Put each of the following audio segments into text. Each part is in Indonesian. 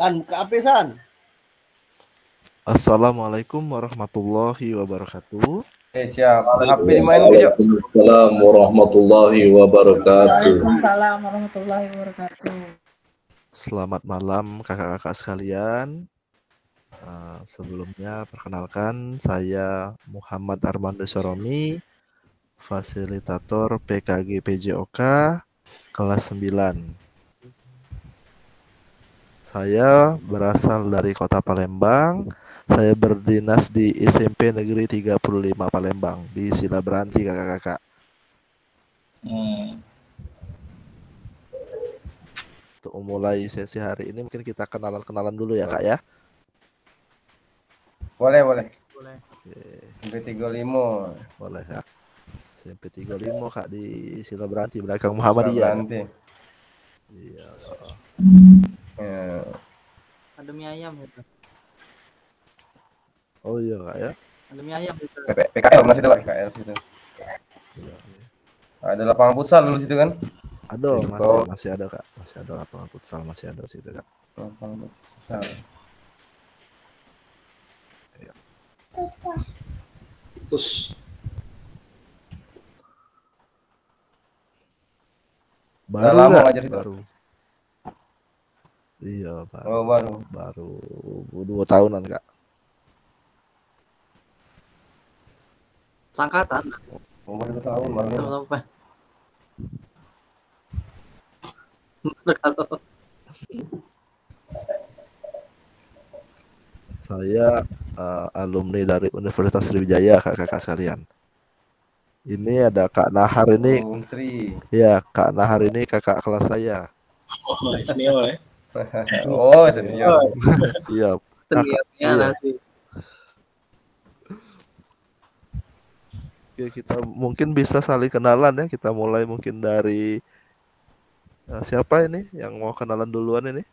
San, buka HP San. Assalamualaikum warahmatullahi wabarakatuh. Siap. HP dimainin ke Jo. Waalaikumsalam warahmatullahi wabarakatuh. Waalaikumsalam warahmatullahi wabarakatuh. Selamat malam kakak-kakak sekalian. Sebelumnya perkenalkan saya Muhammad Armando Syoromi, fasilitator PKG PJOK kelas 9. Saya berasal dari Kota Palembang. Saya berdinas di SMP Negeri 35 Palembang di Sila Beranti kakak-kakak. Untuk memulai sesi hari ini mungkin kita kenalan dulu ya kak ya. Boleh. Boleh. SMP 35. Boleh kak. SMP 35 kak di Sila Beranti belakang Muhammadiyah. Nanti. Iya. Ada mie ayam gitu. Oh iya kak ya. Ada mie ayam gitu. PKL masih ada PKL situ. Iya. Ada lapangan futsal dulu situ kan? Ada masih ada kak. Masih ada lapangan futsal masih ada di situ kak. Lapangan futsal. Tikus. Baru lama kak? ngajar itu? Baru. Iya baru. Oh baru. Baru 2 tahunan kak. Sangkatan. Baru 2 tahun baru. Sama-sama Pak. Kalau Saya alumni dari Universitas Sriwijaya kakak-kakak sekalian. Ini ada Kak Nahar ini. Bung Sri. Ya Kak Nahar ini kakak kelas saya. Oh, senior ya. Oh, senior. Iya. seniornya nasi. Oke, kita mungkin bisa saling kenalan ya. Kita mulai mungkin dari siapa ini yang mau kenalan duluan ini?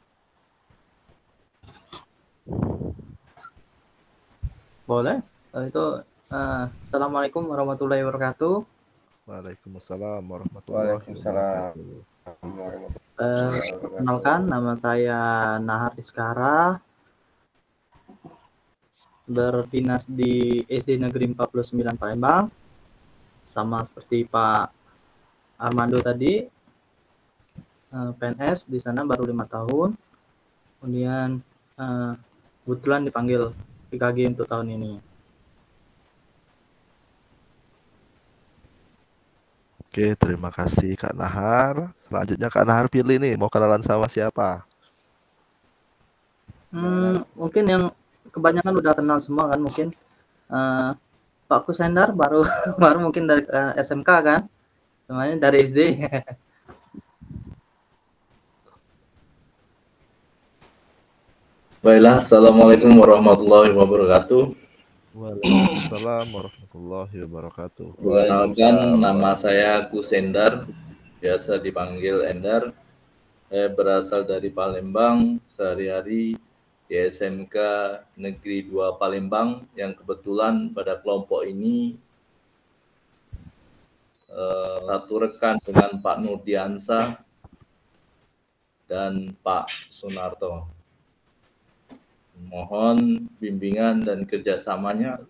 Boleh. Itu Assalamualaikum warahmatullahi wabarakatuh. Waalaikumsalam warahmatullahi wabarakatuh. Perkenalkan, nama saya Nahar Iskara, berdinas di SD Negeri 49 Palembang, sama seperti Pak Armando tadi, PNS di sana baru 5 tahun, kemudian kebetulan dipanggil PKG untuk tahun ini. Oke, terima kasih Kak Nahar. Selanjutnya Kak Nahar pilih nih, mau kenalan sama siapa? Mungkin yang kebanyakan udah kenal semua kan, mungkin Pak Kusendar baru mungkin dari SMK kan, namanya dari SD. Baiklah, assalamualaikum warahmatullahi wabarakatuh. Waalaikumsalam warahmatullahi wabarakatuh. Perkenalkan, nama saya Kusendar, biasa dipanggil Endar. Saya berasal dari Palembang, sehari-hari di SMK Negeri 2 Palembang, yang kebetulan pada kelompok ini satu rekan dengan Pak Nurdiansa dan Pak Sunarto. Mohon bimbingan dan kerjasamanya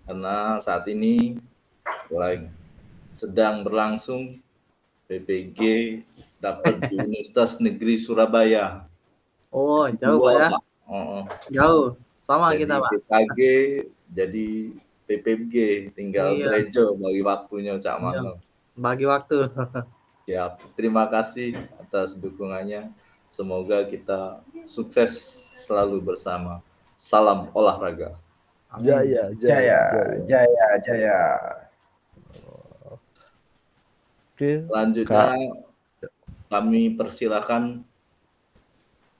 karena saat ini sedang berlangsung PPG dapat di Universitas Negeri Surabaya. Oh, jauh Pak ya? Jauh, sama jadi kita Pak. PKG jadi PPG, tinggal gerejo bagi waktunya Cak Mano. Bagi waktu. Siap, terima kasih atas dukungannya. Semoga kita sukses selalu bersama. Salam olahraga. Jaya. Oke. Selanjutnya kami persilakan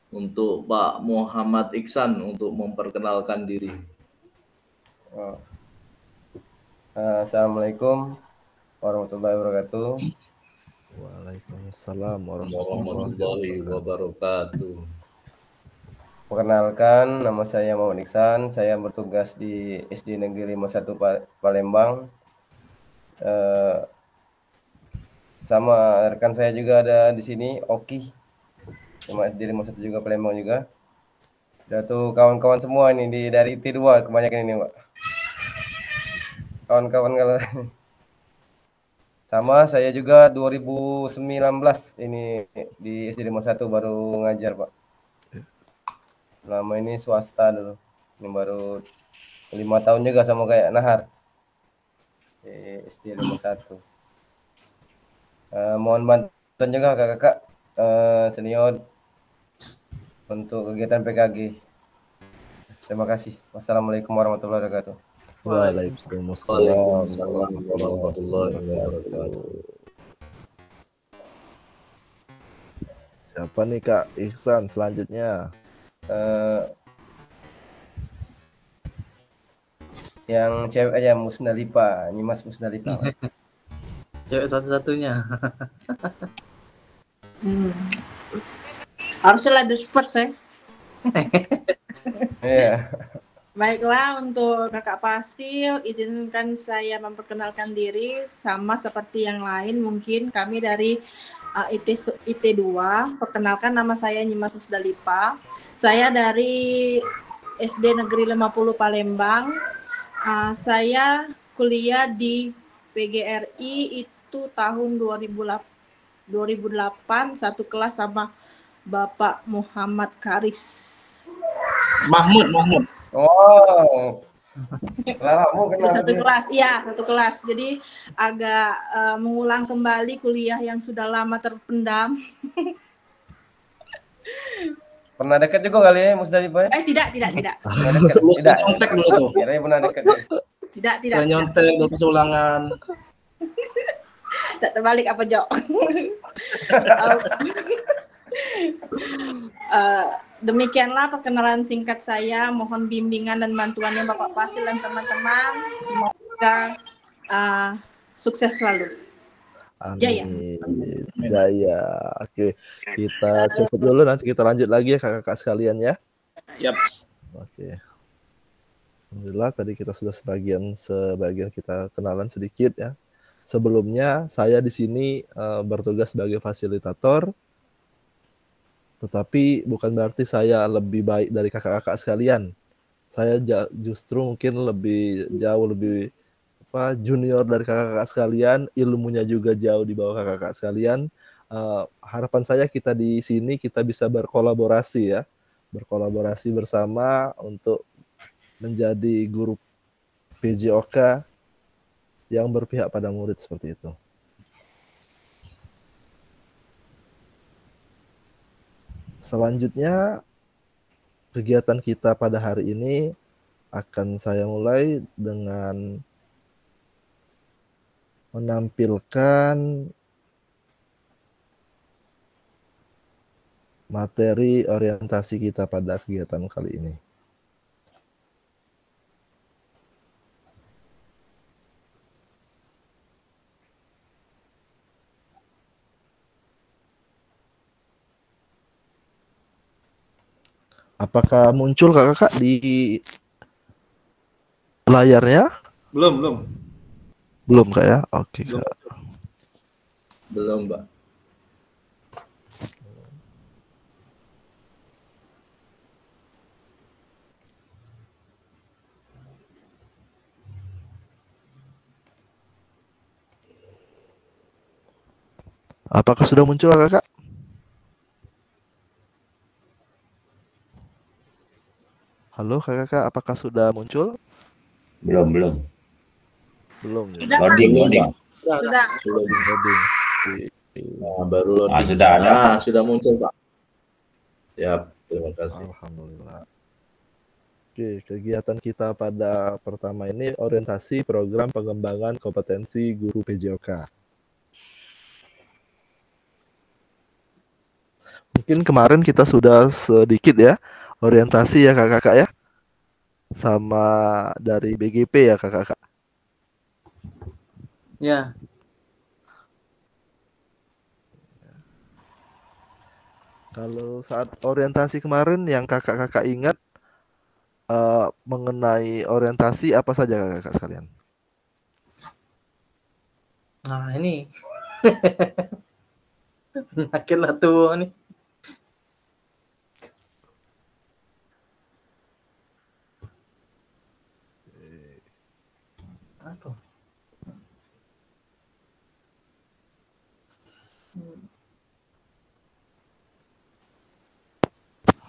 untuk Pak Muhammad Iksan untuk memperkenalkan diri. Assalamualaikum warahmatullahi wabarakatuh. Waalaikumsalam warahmatullahi wabarakatuh. Perkenalkan, nama saya Muhammad Iksan. Saya bertugas di SD Negeri 51 Palembang. Sama rekan saya juga ada di sini, Oki, sama SD 51 juga Palembang juga. Udah tuh kawan-kawan semua ini dari IT2 kebanyakan ini, Pak. Kawan-kawan kalau sama saya juga 2019 ini di SD 51 baru ngajar, Pak. Lama ini swasta dulu. Ini baru 5 tahun juga sama kayak Nahar. Di SD 51. Mohon bantuan juga kakak-kakak senior untuk kegiatan PKG. Terima kasih. Wassalamualaikum warahmatullahi wabarakatuh. Waalaikumsalam warahmatullahi wabarakatuh. Siapa nih Kak Ihsan selanjutnya? Yang cewek aja Musdalifah, Nyimas Musdalifah. Cewek satu-satunya. Harusnya ladies first ya. Iya. Baiklah, untuk Kakak Fasil, izinkan saya memperkenalkan diri sama seperti yang lain. Mungkin kami dari IT2. Perkenalkan, nama saya Nyimas Musdalifah. Saya dari SD Negeri 50 Palembang. Saya kuliah di PGRI itu tahun 2008, satu kelas sama Bapak Muhammad Karis. Mahmud. Oh. Kamu kenal Satu kelas, iya satu kelas. Jadi agak mengulang kembali kuliah yang sudah lama terpendam. Pernah dekat juga kali ya Musdalifah? Tidak. Pernah dekat? Terus Tidak. nyontek dulu tuh. Kira-kira pernah dekat. Tidak. Saya nyontek dulu ulangan. Tidak terbalik apa Jo? Demikianlah perkenalan singkat saya. Mohon bimbingan dan bantuannya Bapak Fasil dan teman-teman. Semoga sukses selalu. Jaya. Jaya. Oke, kita cukup dulu, nanti kita lanjut lagi ya kakak-kakak sekalian ya. Yap. Oke. Alhamdulillah tadi kita sudah sebagian kita kenalan sedikit ya. Sebelumnya saya di sini bertugas sebagai fasilitator. Tetapi bukan berarti saya lebih baik dari kakak-kakak sekalian. Saya justru mungkin jauh lebih junior dari kakak-kakak sekalian, ilmunya juga jauh di bawah kakak-kakak sekalian. Harapan saya kita di sini kita bisa berkolaborasi ya. Berkolaborasi bersama untuk menjadi guru PJOK yang berpihak pada murid seperti itu. Selanjutnya, kegiatan kita pada hari ini akan saya mulai dengan menampilkan materi orientasi kita pada kegiatan kali ini. Apakah muncul kakak-kakak di layarnya? Belum. Belum Kak ya? Oke Kak. Belum, Mbak. Apakah sudah muncul kakak? Halo kakak, apakah sudah muncul? Belum. Belum ya? Sudah, Loading. Sudah. Belum loading. Nah, baru loading. Sudah ada. Sudah muncul, Pak. Siap, terima kasih. Alhamdulillah. Oke, kegiatan kita pada pertama ini orientasi program pengembangan kompetensi guru PJOK. Mungkin kemarin kita sudah sedikit ya orientasi ya kakak-kakak ya, sama dari BGP ya kakak-kakak. Ya. Kalau saat orientasi kemarin yang kakak-kakak ingat mengenai orientasi apa saja kakak-kakak sekalian? Nah ini penyakit lah tuh nih. Aduh.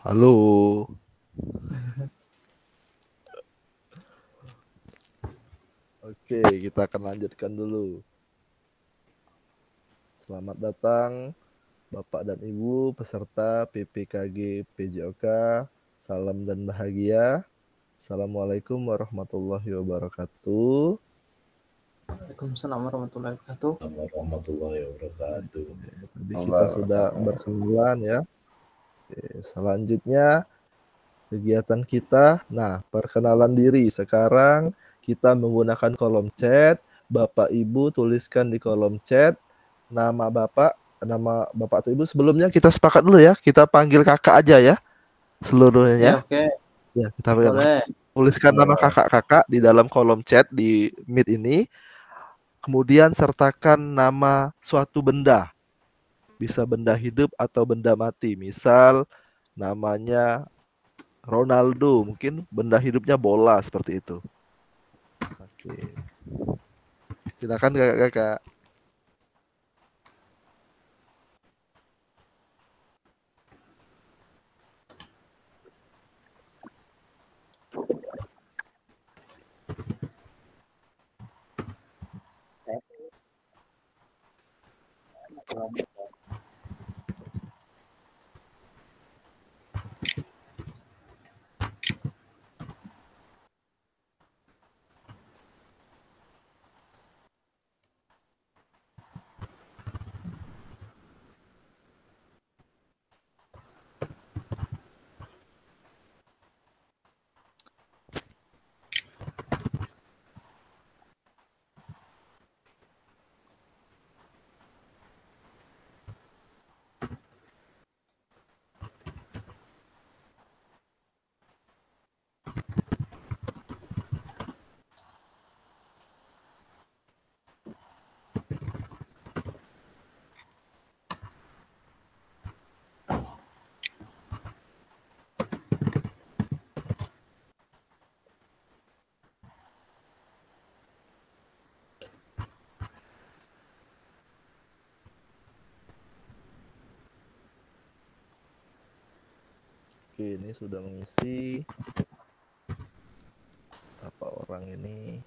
Halo. Oke, kita akan lanjutkan dulu. Selamat datang Bapak dan Ibu peserta PPKG PJOK. Salam dan bahagia. Assalamualaikum warahmatullahi wabarakatuh. Waalaikumsalam warahmatullahi wabarakatuh. Warahmatullahi wabarakatuh. Tadi kita sudah berkenalan ya. Oke, selanjutnya kegiatan kita. Nah, perkenalan diri. Sekarang kita menggunakan kolom chat. Bapak Ibu tuliskan di kolom chat nama Bapak atau Ibu. Sebelumnya kita sepakat dulu ya. Kita panggil kakak aja ya. Seluruhnya ya. Oke. Ya, kita panggil. Boleh. Tuliskan nama kakak-kakak di dalam kolom chat di Meet ini. Kemudian sertakan nama suatu benda. Bisa benda hidup atau benda mati. Misal namanya Ronaldo, mungkin benda hidupnya bola seperti itu. Oke. Silakan kakak-kakak. Oke, ini sudah mengisi. Apa orang ini?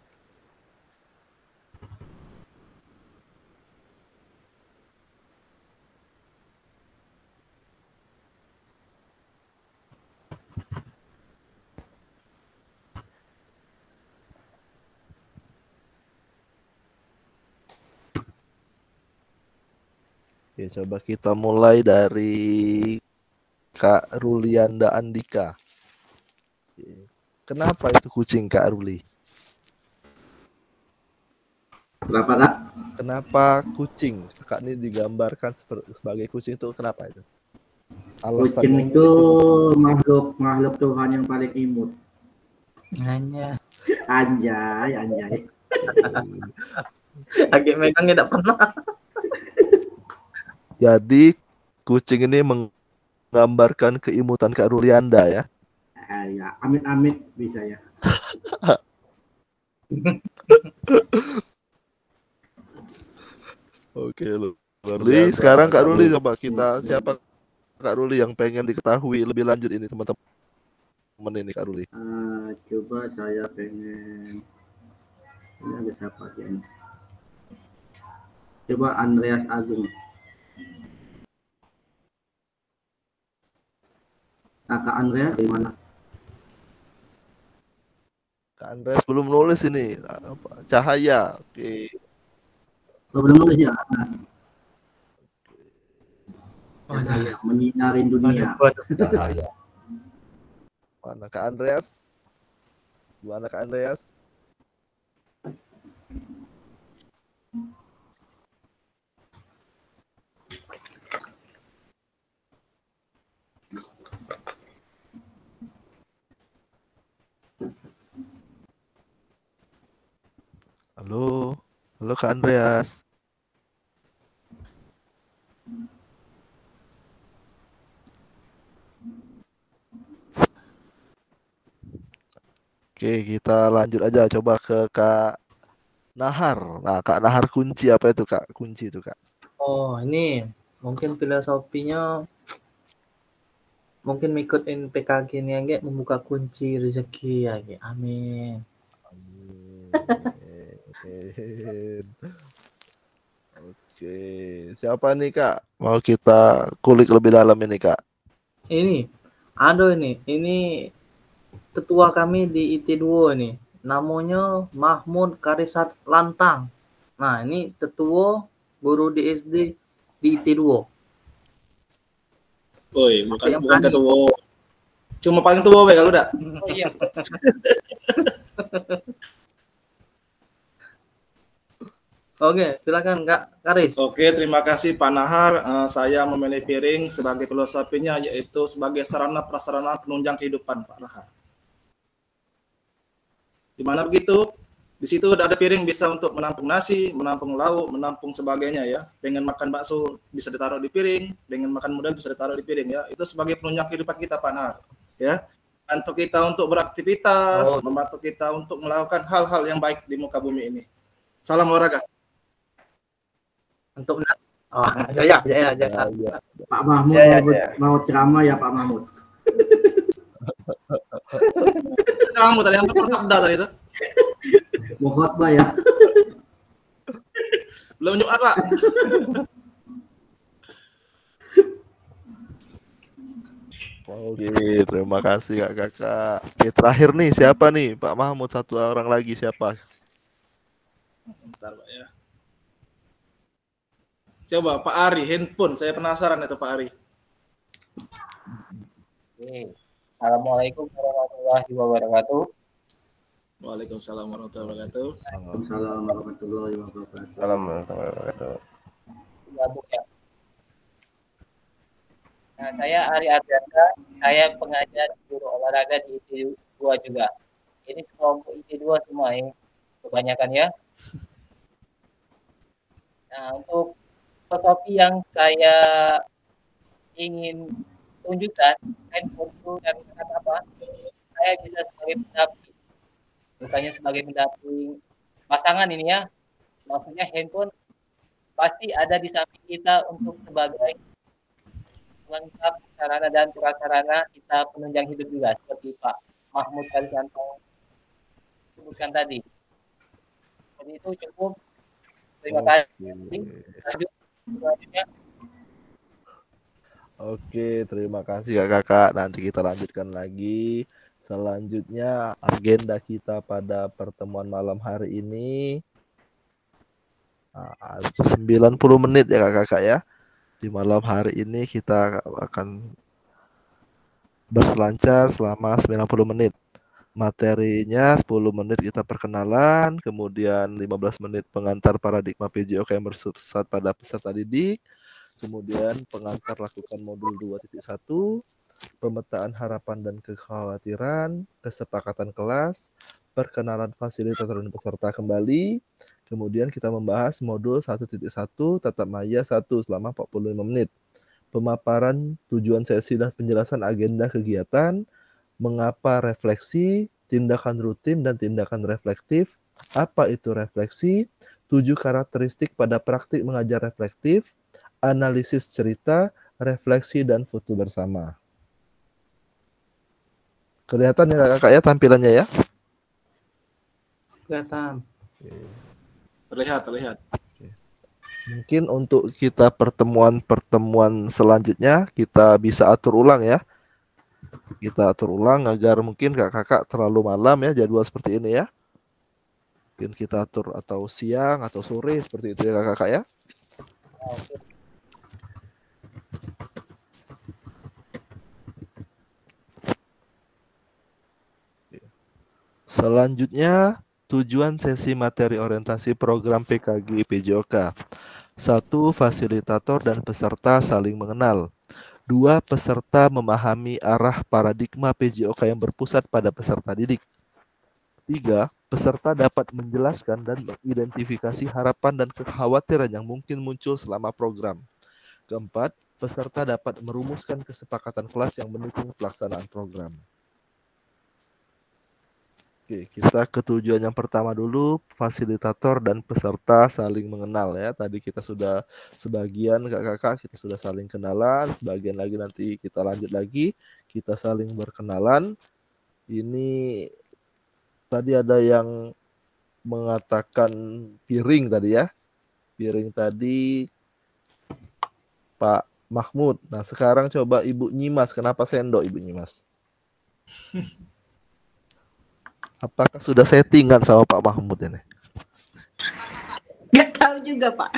Oke, coba kita mulai dari Kak Rulianda Andika. Kenapa itu kucing, Kak Ruli? Kenapa, Kak? Kenapa kucing? Kak ini digambarkan sebagai kucing itu kenapa itu? Kucing itu makhluk Tuhan yang paling imut. Hanya Anjay. agak megang tidak pernah. Jadi kucing ini menggambarkan keimutan Kak Rulianda ya. Ya, amit-amit bisa ya. Oke, Ruli. Sekarang Kak Ruli, coba kita siapa Kak Ruli yang pengen diketahui lebih lanjut ini teman-teman ini Kak Ruli. Coba saya pengen ini ada siapa ya ini? Coba Andreas Agung. Kakak Andreas di mana? Kak Andreas belum nulis ini. Apa? Cahaya. Oke. Belum nulis ya? Cahaya menyinarin dunia. Cahaya. Mana Kak Andreas? Mana Kak Andreas? Halo, halo Kak Andreas. Oke, kita lanjut aja. Coba ke Kak Nahar. Nah, Kak, nahar kunci apa itu, Kak? Kunci itu, Kak. Oh, ini mungkin filosofinya mungkin ngikutin PKG ini aja membuka kunci rezeki ya, Ge. Amin. Amin. Oke, siapa nih, Kak? Mau kita kulik lebih dalam ini, Kak? Ini, aduh ini ketua kami di IT2 nih. Namanya Mahmud Karisat Lantang. Nah, ini ketua guru di SD di IT2. Woi, bukan Yang bukan berani. ketua. Cuma paling tua be kalau udah. Oh iya. Oke, silakan Kak Karis. Oke, terima kasih Pak Nahar. Saya memilih piring sebagai filosofinya yaitu sebagai sarana prasarana penunjang kehidupan Pak Nahar. Di mana begitu? Di situ ada piring bisa untuk menampung nasi, menampung lauk, menampung sebagainya ya. Pengen makan bakso bisa ditaruh di piring, pengen makan modal bisa ditaruh di piring ya. Itu sebagai penunjang kehidupan kita Pak Nahar. Ya. Bantu kita untuk beraktivitas, membantu kita untuk melakukan hal-hal yang baik di muka bumi ini. Salam olahraga. Untuk jaya. Pak Mahmud Ya. mau ceramah ya Pak Mahmud. Kamu tadi yang bersabda tadi itu. Mau khotbah ya. Belum Jumat, Pak. Oke, terima kasih Kakak. Oke, terakhir nih siapa nih? Pak Mahmud, satu orang lagi siapa? Bentar, Pak ya. Coba Pak Ari, handphone. Saya penasaran itu Pak Ari. Assalamualaikum warahmatullahi wabarakatuh. Waalaikumsalam warahmatullahi wabarakatuh. Waalaikumsalam warahmatullahi wabarakatuh. Assalamualaikum warahmatullahi wabarakatuh. Nah, saya Ari Ardianta, saya pengajar guru olahraga di IT2 juga. Ini sekelompok IT2 semua ini, kebanyakan ya. Nah, untuk filosofi yang saya ingin tunjukkan, dan apa, saya bisa sebagai pendamping, bukannya sebagai pendamping pasangan ini ya. Maksudnya handphone pasti ada di samping kita untuk sebagai lengkap sarana dan prasarana kita penunjang hidup juga seperti Pak Mahmud Karisantong sebutkan tadi. Jadi itu cukup. Terima kasih. Selanjutnya. Oke, terima kasih Kakak. Nanti kita lanjutkan lagi. Selanjutnya agenda kita pada pertemuan malam hari ini 90 menit ya Kakak ya. Di malam hari ini kita akan berselancar selama 90 menit. Materinya 10 menit kita perkenalan, kemudian 15 menit pengantar paradigma PJOK yang bersumber pada peserta didik, kemudian pengantar lakukan modul 2.1, pemetaan harapan dan kekhawatiran, kesepakatan kelas, perkenalan fasilitator dan peserta kembali, kemudian kita membahas modul 1.1 tatap maya 1 selama 45 menit. Pemaparan tujuan sesi dan penjelasan agenda kegiatan, mengapa refleksi, tindakan rutin dan tindakan reflektif, apa itu refleksi, 7 karakteristik pada praktik mengajar reflektif, analisis cerita, refleksi dan foto bersama. Kelihatan ya Kakak ya tampilannya ya? Kelihatan. Terlihat. Mungkin untuk kita pertemuan selanjutnya kita bisa atur ulang ya. Kita atur ulang agar mungkin kakak terlalu malam ya jadwal seperti ini ya. Mungkin kita atur atau siang atau sore seperti itu ya kakak ya. Selanjutnya tujuan sesi materi orientasi program PKG PJOK. 1. Fasilitator dan peserta saling mengenal. 2. Peserta memahami arah paradigma PJOK yang berpusat pada peserta didik. 3. Peserta dapat menjelaskan dan mengidentifikasi harapan dan kekhawatiran yang mungkin muncul selama program. 4. Peserta dapat merumuskan kesepakatan kelas yang mendukung pelaksanaan program. Oke, kita ke tujuan yang pertama dulu, fasilitator dan peserta saling mengenal ya. Tadi kita sudah sebagian kakak-kakak kita sudah saling kenalan, sebagian lagi nanti kita lanjut lagi, kita saling berkenalan. Ini tadi ada yang mengatakan piring tadi ya. Piring tadi Pak Mahmud. Nah, sekarang coba Ibu Nyimas, kenapa sendok Ibu Nyimas? Apakah sudah settingan sama Pak Mahmud ini? Nggak tahu juga, Pak.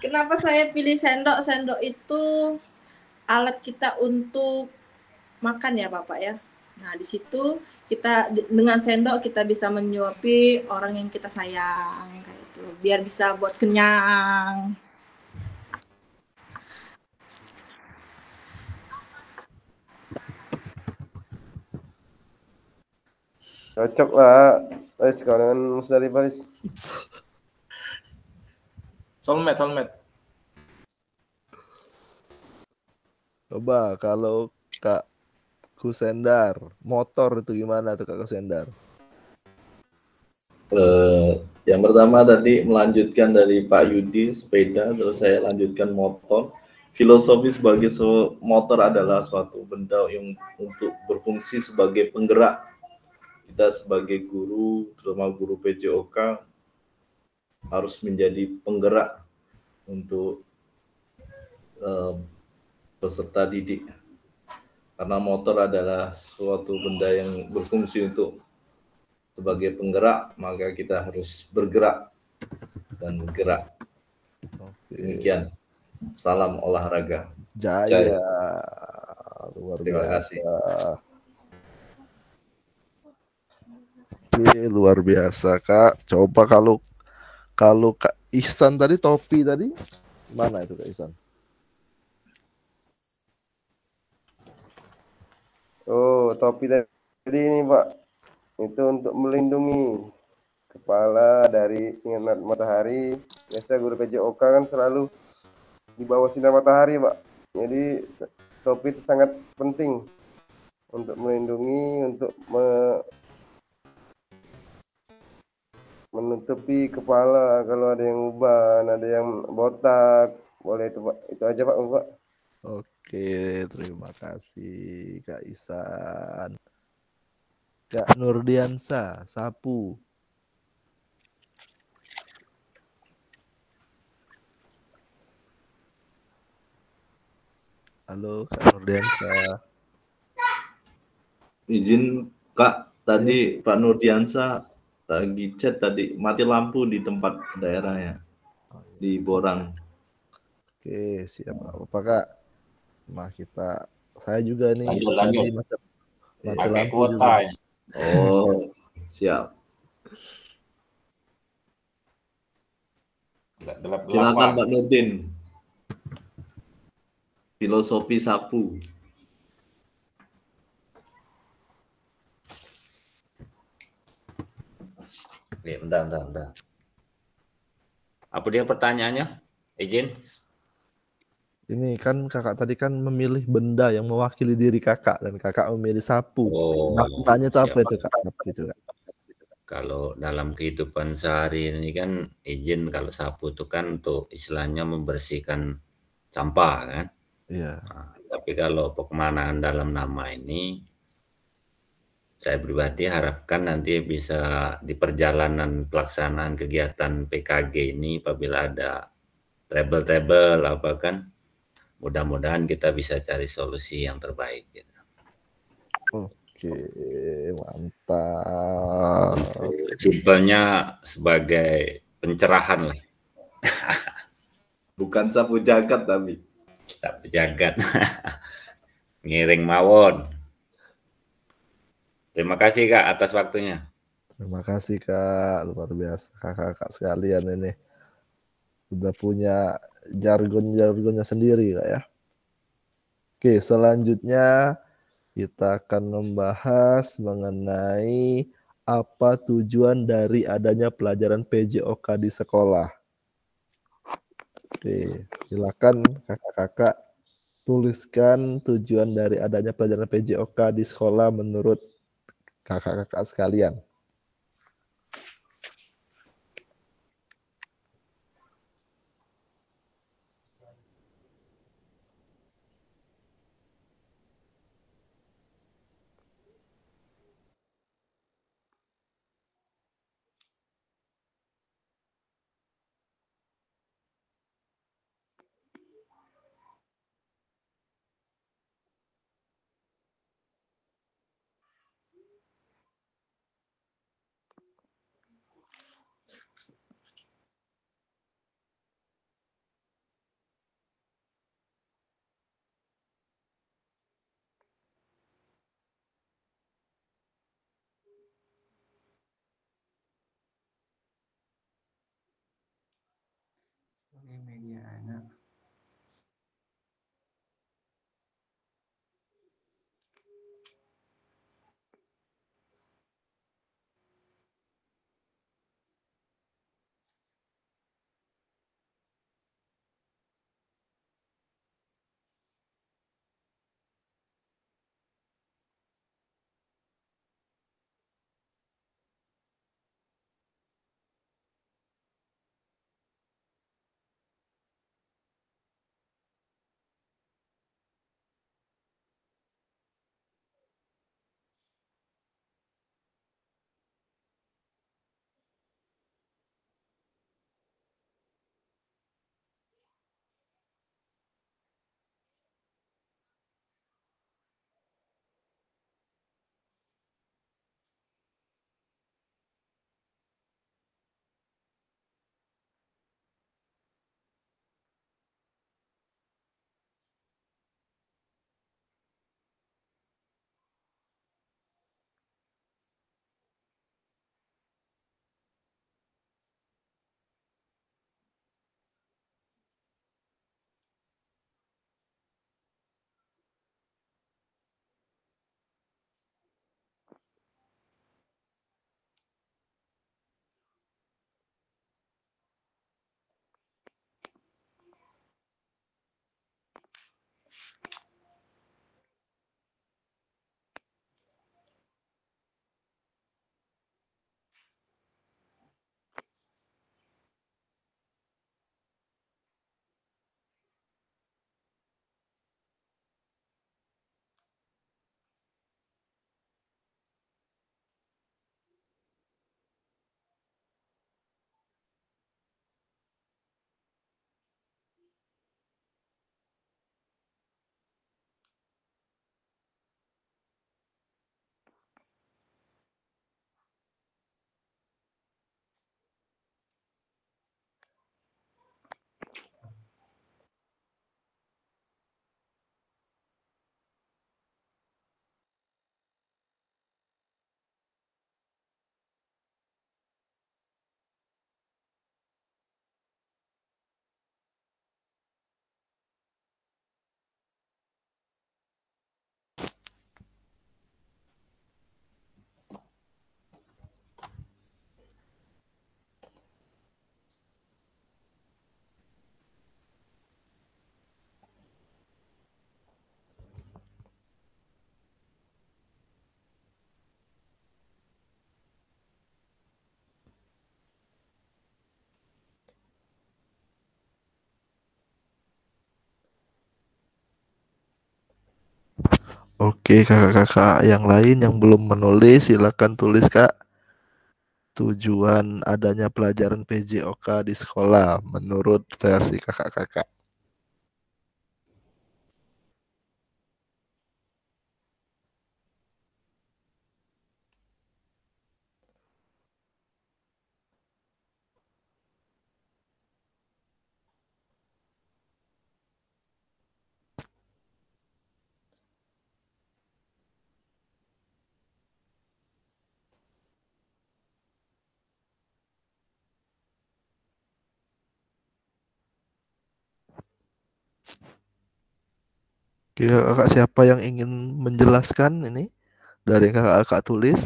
Kenapa saya pilih sendok? Sendok itu alat kita untuk makan ya, Bapak ya. Nah, di situ kita dengan sendok kita bisa menyuapi orang yang kita sayang kayak itu, biar bisa buat kenyang. Cocok lah. Baris, kalau dengan Musdari Baris. Soulmate. Coba kalau Kak Kusendar, motor itu gimana tuh Kak Kusendar? Yang pertama tadi melanjutkan dari Pak Yudi sepeda, terus saya lanjutkan motor. Filosofi sebagai motor adalah suatu benda yang untuk berfungsi sebagai penggerak. Kita sebagai guru, terutama guru PJOK, harus menjadi penggerak untuk peserta didik. Karena motor adalah suatu benda yang berfungsi untuk sebagai penggerak, maka kita harus bergerak dan gerak. Demikian. Salam olahraga. Jaya. Luar Terima biasa. kasih. Oke, luar biasa Kak. Coba kalau Kak Ihsan tadi topi tadi mana itu Kak Ihsan? Oh, topi tadi ini Pak. Itu untuk melindungi kepala dari sinar matahari. Biasa guru PJOK kan selalu di bawah sinar matahari, Pak. Jadi topi itu sangat penting untuk melindungi, untuk menutupi kepala kalau ada yang uban, ada yang botak. Boleh itu Pak. Itu aja Pak. Oke, terima kasih Kak Ihsan. Kak Nurdiansa, sapu. Halo Kak Nurdiansa. Izin Kak, tadi Pak Nurdiansa lagi chat tadi, mati lampu di tempat daerahnya, di Borang. Oke, siap apa Kak? Saya juga nih Lanjut. tadi mati Pakai lampu kuota juga. ini. Oh, siap. Silakan Pak Nurdin. Filosofi sapu. Oke, bentar. Apa dia pertanyaannya? Izin. Ini kan kakak tadi kan memilih benda yang mewakili diri kakak dan kakak memilih sapu. Oh, maknanya itu apa itu Kak? Sapu itu Kak. Kalau dalam kehidupan sehari ini kan izin kalau sapu itu kan untuk istilahnya membersihkan sampah kan. Iya. Nah, tapi kalau pemaknaan dalam nama ini saya pribadi harapkan nanti bisa di perjalanan pelaksanaan kegiatan PKG ini apabila ada trouble apa kan, mudah-mudahan kita bisa cari solusi yang terbaik gitu. Oke, mantap. Simpelnya sebagai pencerahan lah. Bukan sapu jagat tapi. Sapu jagat. Ngiring mawon. Terima kasih Kak atas waktunya. Terima kasih Kak, luar biasa kakak-kakak sekalian ini. Sudah punya jargon-jargonnya sendiri Kak ya. Oke, selanjutnya kita akan membahas mengenai apa tujuan dari adanya pelajaran PJOK di sekolah. Oke, silakan kakak-kakak tuliskan tujuan dari adanya pelajaran PJOK di sekolah menurut kakak-kakak sekalian. Sebagai media anak. Oke, kakak-kakak yang lain yang belum menulis, silakan tulis, Kak. Tujuan adanya pelajaran PJOK di sekolah menurut versi kakak-kakak. Oke, kakak siapa yang ingin menjelaskan ini dari kakak-kakak tulis?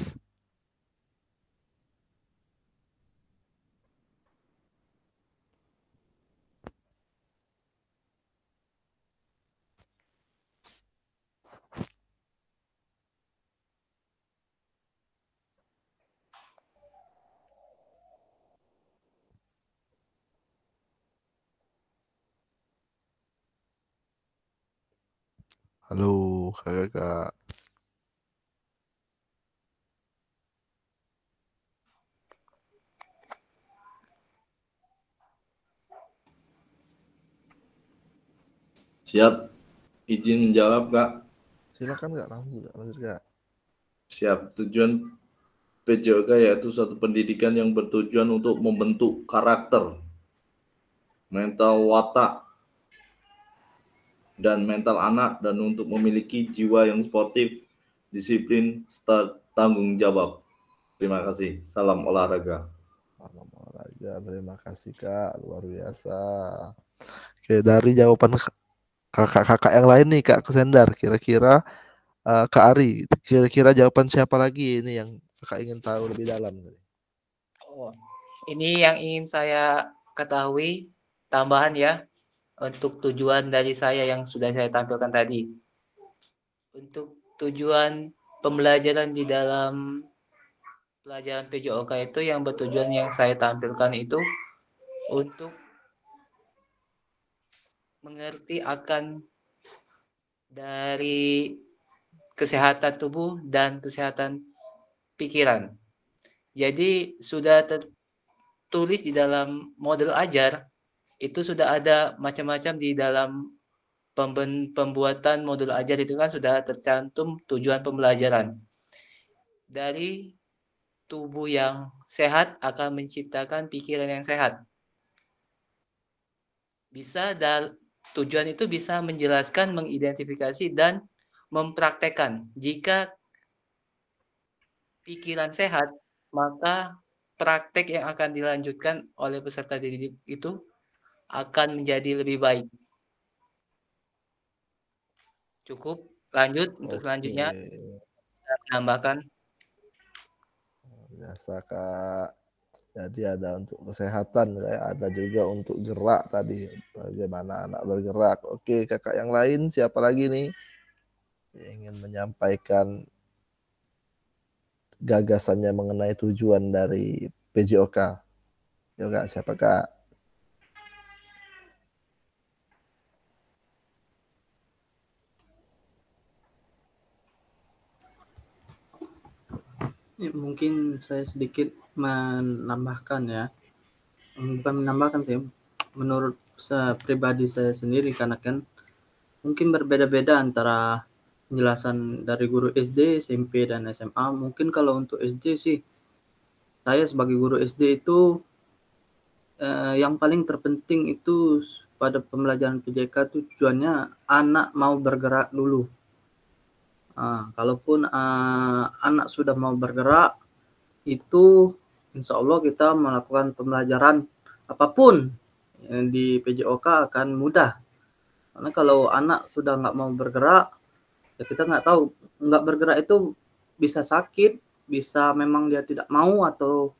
Halo, kakak. Siap. Izin menjawab, Kak. Silakan Kak, lanjut Kak. Siap. Tujuan PJOK yaitu suatu pendidikan yang bertujuan untuk membentuk karakter, mental watak, dan mental anak, dan untuk memiliki jiwa yang sportif, disiplin, serta tanggung jawab. Terima kasih. Salam olahraga. Salam olahraga, terima kasih Kak, luar biasa. Oke, dari jawaban kakak-kakak yang lain nih Kak Kusendar, kira-kira Kak Ari, kira-kira jawaban siapa lagi ini yang kakak ingin tahu lebih dalam? Oh, ini yang ingin saya ketahui tambahan ya untuk tujuan dari saya yang sudah saya tampilkan tadi. Untuk tujuan pembelajaran di dalam pelajaran PJOK itu yang bertujuan yang saya tampilkan itu untuk mengerti akan dari kesehatan tubuh dan kesehatan pikiran. Jadi sudah tertulis di dalam model ajar itu sudah ada macam-macam di dalam pembuatan modul ajar itu kan sudah tercantum tujuan pembelajaran. Dari tubuh yang sehat akan menciptakan pikiran yang sehat. Tujuan itu bisa menjelaskan, mengidentifikasi, dan mempraktekkan. Jika pikiran sehat, maka praktek yang akan dilanjutkan oleh peserta didik itu akan menjadi lebih baik. Cukup, lanjut untuk selanjutnya. Saya menambahkan. Biasa Kak. Jadi ada untuk kesehatan, ada juga untuk gerak tadi. Bagaimana anak bergerak. Oke, kakak yang lain siapa lagi nih yang ingin menyampaikan gagasannya mengenai tujuan dari PJOK? Ya Kak, siapa Kak? Ya, mungkin saya sedikit menambahkan ya, bukan menambahkan sih, menurut pribadi saya sendiri, karena kan mungkin berbeda-beda antara penjelasan dari guru SD, SMP, dan SMA. Mungkin kalau untuk SD sih, saya sebagai guru SD itu yang paling terpenting itu pada pembelajaran PJK itu tujuannya anak mau bergerak dulu. Kalaupun anak sudah mau bergerak, itu insya Allah kita melakukan pembelajaran apapun di PJOK akan mudah. Karena kalau anak sudah nggak mau bergerak, ya kita nggak tahu. Nggak bergerak itu bisa sakit, bisa memang dia tidak mau atau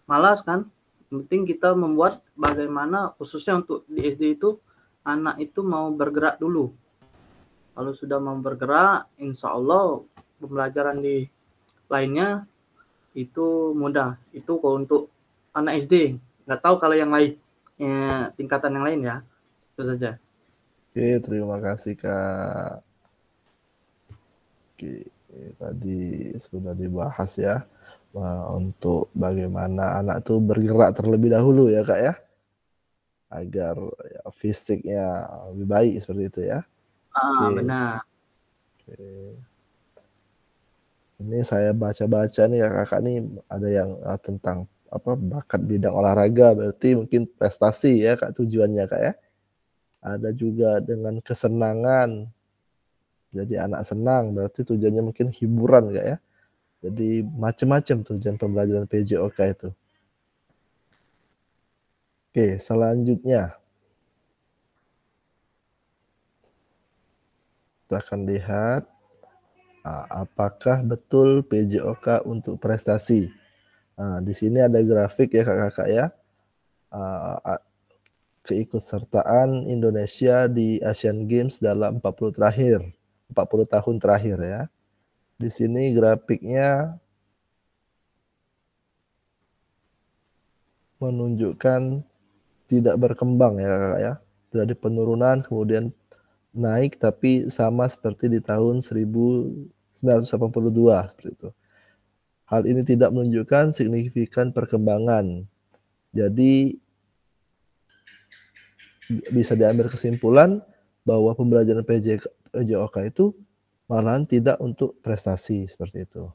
malas kan. Yang penting kita membuat bagaimana khususnya untuk di SD itu anak itu mau bergerak dulu. Kalau sudah mau bergerak, insya Allah pembelajaran di lainnya itu mudah. Itu kalau untuk anak SD. Nggak tahu kalau yang lain, tingkatan yang lain ya. Itu saja. Oke, terima kasih Kak. Oke, tadi sudah dibahas ya untuk bagaimana anak tuh bergerak terlebih dahulu ya Kak ya, agar ya, fisiknya lebih baik seperti itu ya. Benar. Oke. Ini saya baca-baca nih kakak nih ada yang tentang bakat bidang olahraga, berarti mungkin prestasi ya Kak tujuannya Kak ya. Ada juga dengan kesenangan. Jadi anak senang berarti tujuannya mungkin hiburan Kak ya. Jadi macam-macam tujuan pembelajaran PJOK itu. Oke, selanjutnya kita akan lihat apakah betul PJOK untuk prestasi. Di sini ada grafik ya kakak-kakak ya. Keikutsertaan Indonesia di Asian Games dalam 40 tahun terakhir ya. Di sini grafiknya menunjukkan tidak berkembang ya kakak ya. Terjadi penurunan, kemudian naik tapi sama seperti di tahun 1982 seperti itu. Hal ini tidak menunjukkan signifikan perkembangan. Jadi bisa diambil kesimpulan bahwa pembelajaran PJOK itu malahan tidak untuk prestasi seperti itu.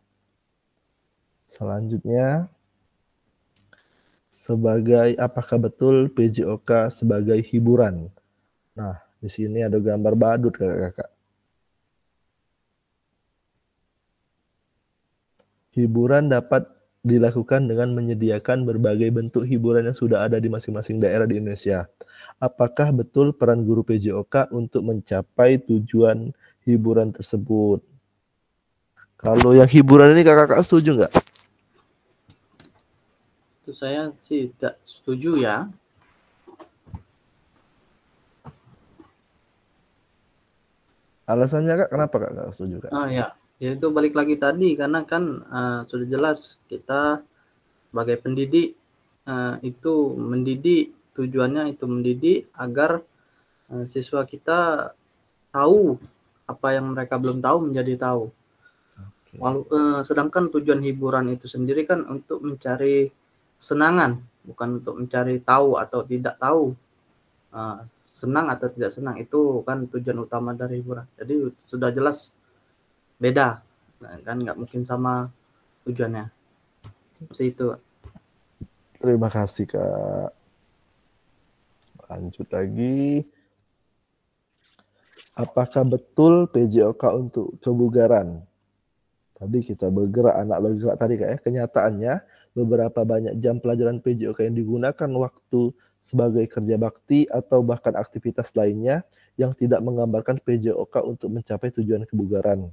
Selanjutnya, apakah betul PJOK sebagai hiburan? Nah, di sini ada gambar badut kakak-kakak. Hiburan dapat dilakukan dengan menyediakan berbagai bentuk hiburan yang sudah ada di masing-masing daerah di Indonesia. Apakah betul peran guru PJOK untuk mencapai tujuan hiburan tersebut? Kalau yang hiburan ini kakak-kakak setuju nggak? Itu saya sih tidak setuju ya. Alasannya kak, kenapa kak nggak setuju kak? Ya itu balik lagi tadi karena kan sudah jelas kita sebagai pendidik itu mendidik, tujuannya itu mendidik agar siswa kita tahu apa yang mereka belum tahu menjadi tahu. Sedangkan tujuan hiburan itu sendiri kan untuk mencari kesenangan, bukan untuk mencari tahu atau tidak tahu. Senang atau tidak senang itu kan tujuan utama dari hiburan. Jadi sudah jelas beda, kan nggak mungkin sama tujuannya. Seperti itu. Terima kasih kak. Lanjut lagi. Apakah betul PJOK untuk kebugaran? Tadi kita anak bergerak tadi kak ya. Kenyataannya beberapa banyak jam pelajaran PJOK yang digunakan waktu sebagai kerja bakti atau bahkan aktivitas lainnya yang tidak menggambarkan PJOK untuk mencapai tujuan kebugaran.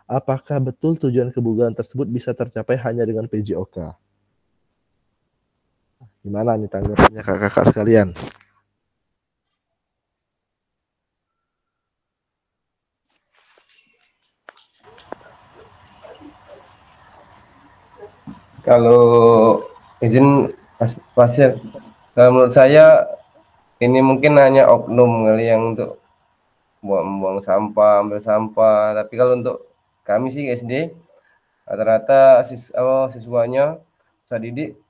Apakah betul tujuan kebugaran tersebut bisa tercapai hanya dengan PJOK? Gimana nih tanggapannya kakak-kakak sekalian? Kalau izin pasir, kalau menurut saya ini mungkin hanya oknum kali yang untuk buang sampah, ambil sampah. Tapi kalau untuk kami sih SD, rata-rata siswanya saya didik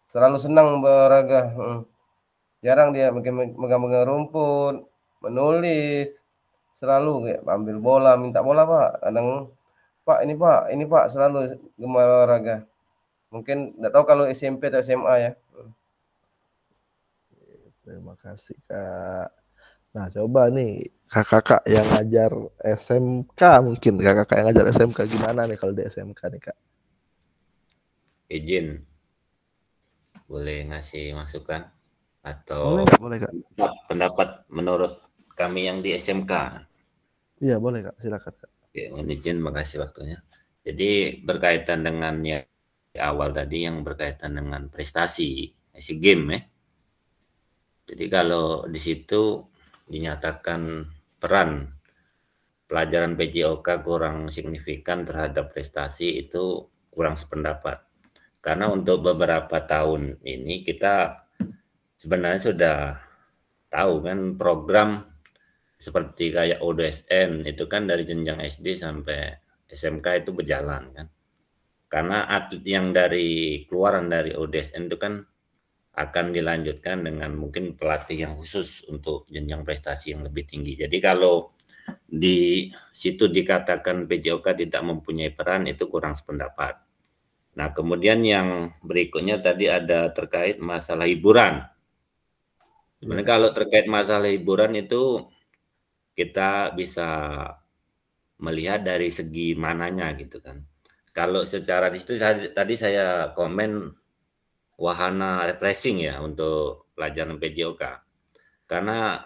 selalu senang berolahraga. Jarang dia megang-megang rumput, menulis, selalu kayak ambil bola, minta bola pak. Kadang pak ini pak selalu gemar olahraga. Mungkin nggak tahu kalau SMP atau SMA ya. Terima kasih kak. Nah coba nih kakak-kakak yang ngajar SMK, mungkin kakak-kakak yang ngajar SMK gimana nih kalau di SMK nih kak? Izin, boleh ngasih masukan atau boleh kak. Pendapat menurut kami yang di SMK? Iya boleh kak, silakan kak. Oke, izin, makasih waktunya. Jadi berkaitan dengan yang di awal tadi yang berkaitan dengan prestasi SEA Games ya. Jadi kalau di situ dinyatakan peran pelajaran PJOK kurang signifikan terhadap prestasi, itu kurang sependapat. Karena untuk beberapa tahun ini kita sebenarnya sudah tahu kan program seperti kayak ODSN itu kan dari jenjang SD sampai SMK itu berjalan kan. Karena atlet yang dari keluaran dari ODSN itu kan akan dilanjutkan dengan mungkin pelatih yang khusus untuk jenjang prestasi yang lebih tinggi. Jadi kalau di situ dikatakan PJOK tidak mempunyai peran, itu kurang sependapat. Nah, kemudian yang berikutnya tadi ada terkait masalah hiburan. Sebenarnya kalau terkait masalah hiburan itu kita bisa melihat dari segi mananya gitu kan. Kalau secara di situ tadi saya komen wahana refreshing ya untuk pelajaran PJOK. Karena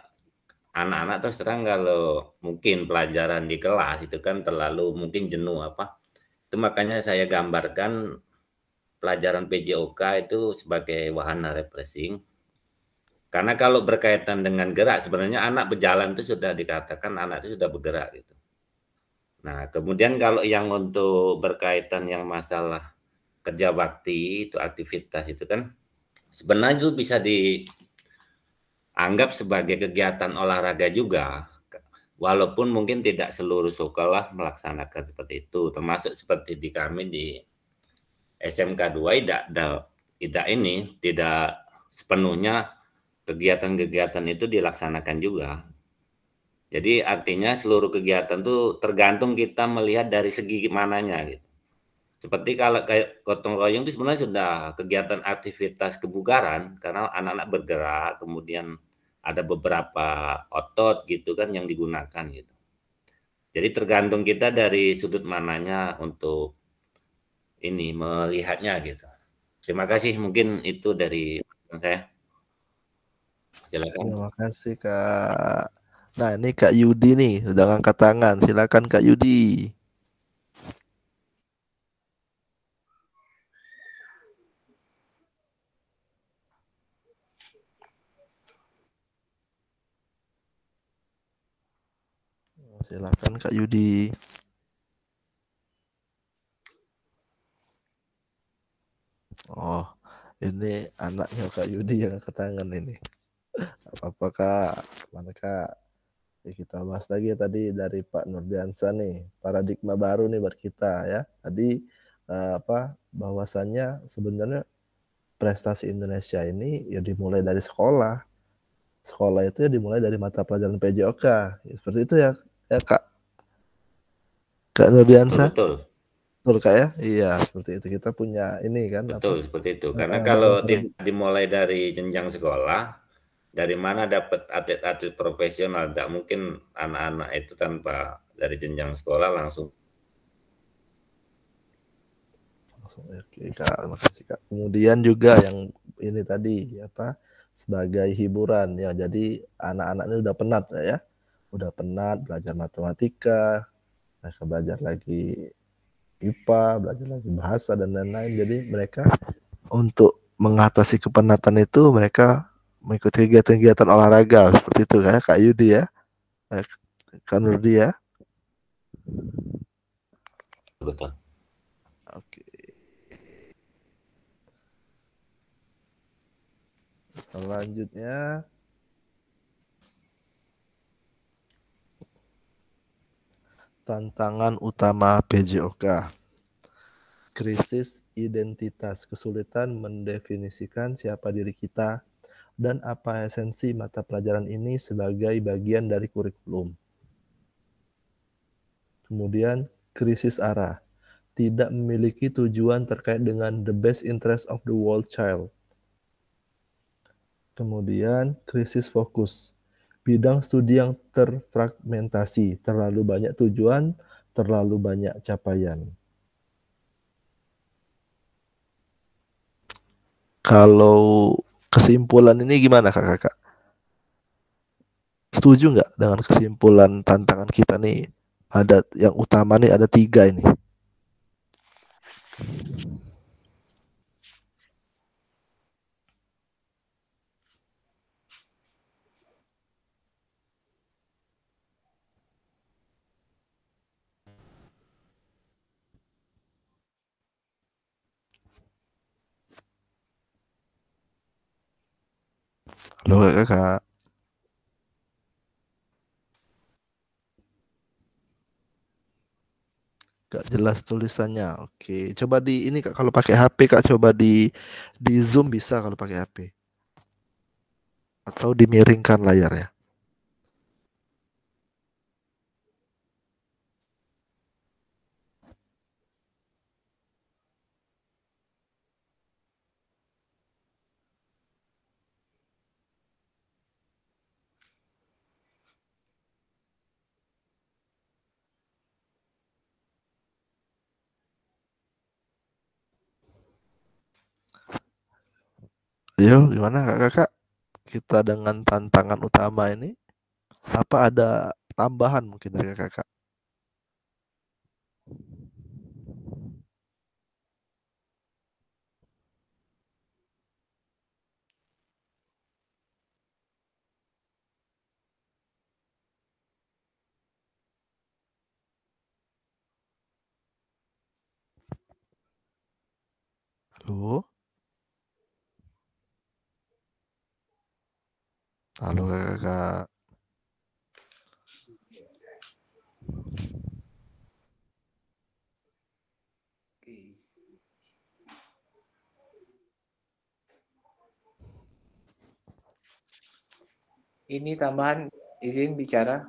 anak-anak terus terang kalau mungkin pelajaran di kelas itu kan terlalu mungkin jenuh apa. Itu makanya saya gambarkan pelajaran PJOK itu sebagai wahana refreshing. Karena kalau berkaitan dengan gerak sebenarnya anak berjalan itu sudah dikatakan anak itu sudah bergerak gitu. Nah, kemudian kalau yang untuk berkaitan yang masalah kerja bakti itu aktivitas itu kan sebenarnya itu bisa dianggap sebagai kegiatan olahraga juga. walaupun mungkin tidak seluruh sekolah melaksanakan seperti itu, termasuk seperti di kami di SMK 2 tidak sepenuhnya kegiatan-kegiatan itu dilaksanakan juga. Jadi artinya seluruh kegiatan itu tergantung kita melihat dari segi mananya gitu. Seperti kalau kayak gotong royong itu sebenarnya sudah kegiatan aktivitas kebugaran karena anak-anak bergerak, kemudian ada beberapa otot gitu kan yang digunakan gitu. Jadi tergantung kita dari sudut mananya untuk ini melihatnya gitu. Terima kasih, mungkin itu dari saya. Silakan. Terima kasih Kak. Nah ini Kak Yudi nih udah ngangkat tangan. Silakan Kak Yudi. Silakan Kak Yudi. Oh, ini anaknya Kak Yudi yang angkat tangan ini. Apa Kak? Mana Kak? Ya, kita bahas lagi tadi dari Pak Nurdiansa nih, paradigma baru nih buat kita ya. Tadi bahwasannya sebenarnya prestasi Indonesia ini ya dimulai dari sekolah. Sekolah itu ya dimulai dari mata pelajaran PJOK. Ya, seperti itu ya, Kak. Kak Nurdiansa. Betul. Betul Kak ya? Iya, seperti itu. Kita punya ini kan. Betul, seperti itu. Karena kalau dimulai dari jenjang sekolah, dari mana dapat atlet-atlet profesional? Tidak mungkin anak-anak itu tanpa dari jenjang sekolah langsung. Oke Kak, makasih Kak. Kemudian juga yang ini tadi sebagai hiburan ya. Jadi anak-anak ini udah penat ya. Udah penat belajar matematika, mereka belajar lagi IPA, belajar lagi bahasa dan lain-lain. Jadi mereka untuk mengatasi kepenatan itu mereka mengikuti kegiatan-kegiatan olahraga seperti itu kayak Kak Yudi ya, Kak Nurdi ya. Betul. Oke. Selanjutnya tantangan utama PJOK. Krisis identitas, kesulitan mendefinisikan siapa diri kita dan apa esensi mata pelajaran ini sebagai bagian dari kurikulum. Kemudian krisis arah, tidak memiliki tujuan terkait dengan the best interest of the world child. Kemudian krisis fokus, bidang studi yang terfragmentasi, terlalu banyak tujuan, terlalu banyak capaian. Kalau kesimpulan ini gimana kakak? Setuju nggak dengan kesimpulan tantangan kita nih? Ada yang utama nih, ada 3 ini. Halo kakak. Gak jelas tulisannya. Oke, coba di ini Kak, kalau pakai HP Kak, coba di zoom bisa kalau pakai HP. Atau dimiringkan layarnya. Ayo, gimana kakak? Kita dengan tantangan utama ini, apa ada tambahan mungkin dari kakak? Halo? Halo kakak. Oke. Ini tambahan izin bicara.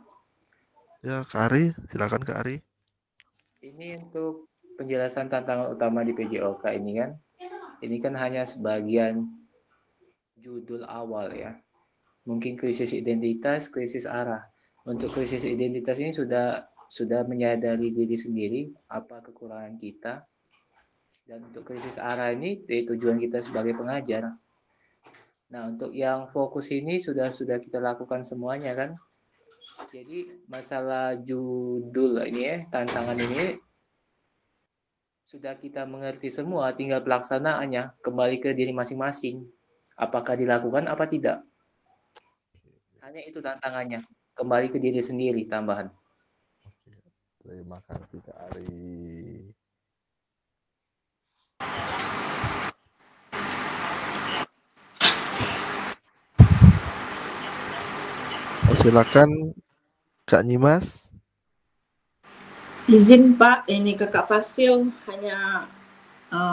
Ya, Kak Ari, silakan Kak Ari. Ini untuk penjelasan tantangan utama di PJOK ini kan. Ini kan hanya sebagian judul awal ya. Mungkin krisis identitas, krisis arah. Untuk krisis identitas ini sudah menyadari diri sendiri apa kekurangan kita. Dan untuk krisis arah ini tujuan kita sebagai pengajar. Nah, untuk yang fokus ini sudah kita lakukan semuanya kan. Jadi masalah judul ini ya, tantangan ini sudah kita mengerti semua, tinggal pelaksanaannya kembali ke diri masing-masing. Apakah dilakukan apa tidak? Hanya itu tantangannya, kembali ke diri sendiri tambahan. Terima kasih Kak Ari. Silakan Kak Nyimas. Izin Pak, ini ke Kak Fasil hanya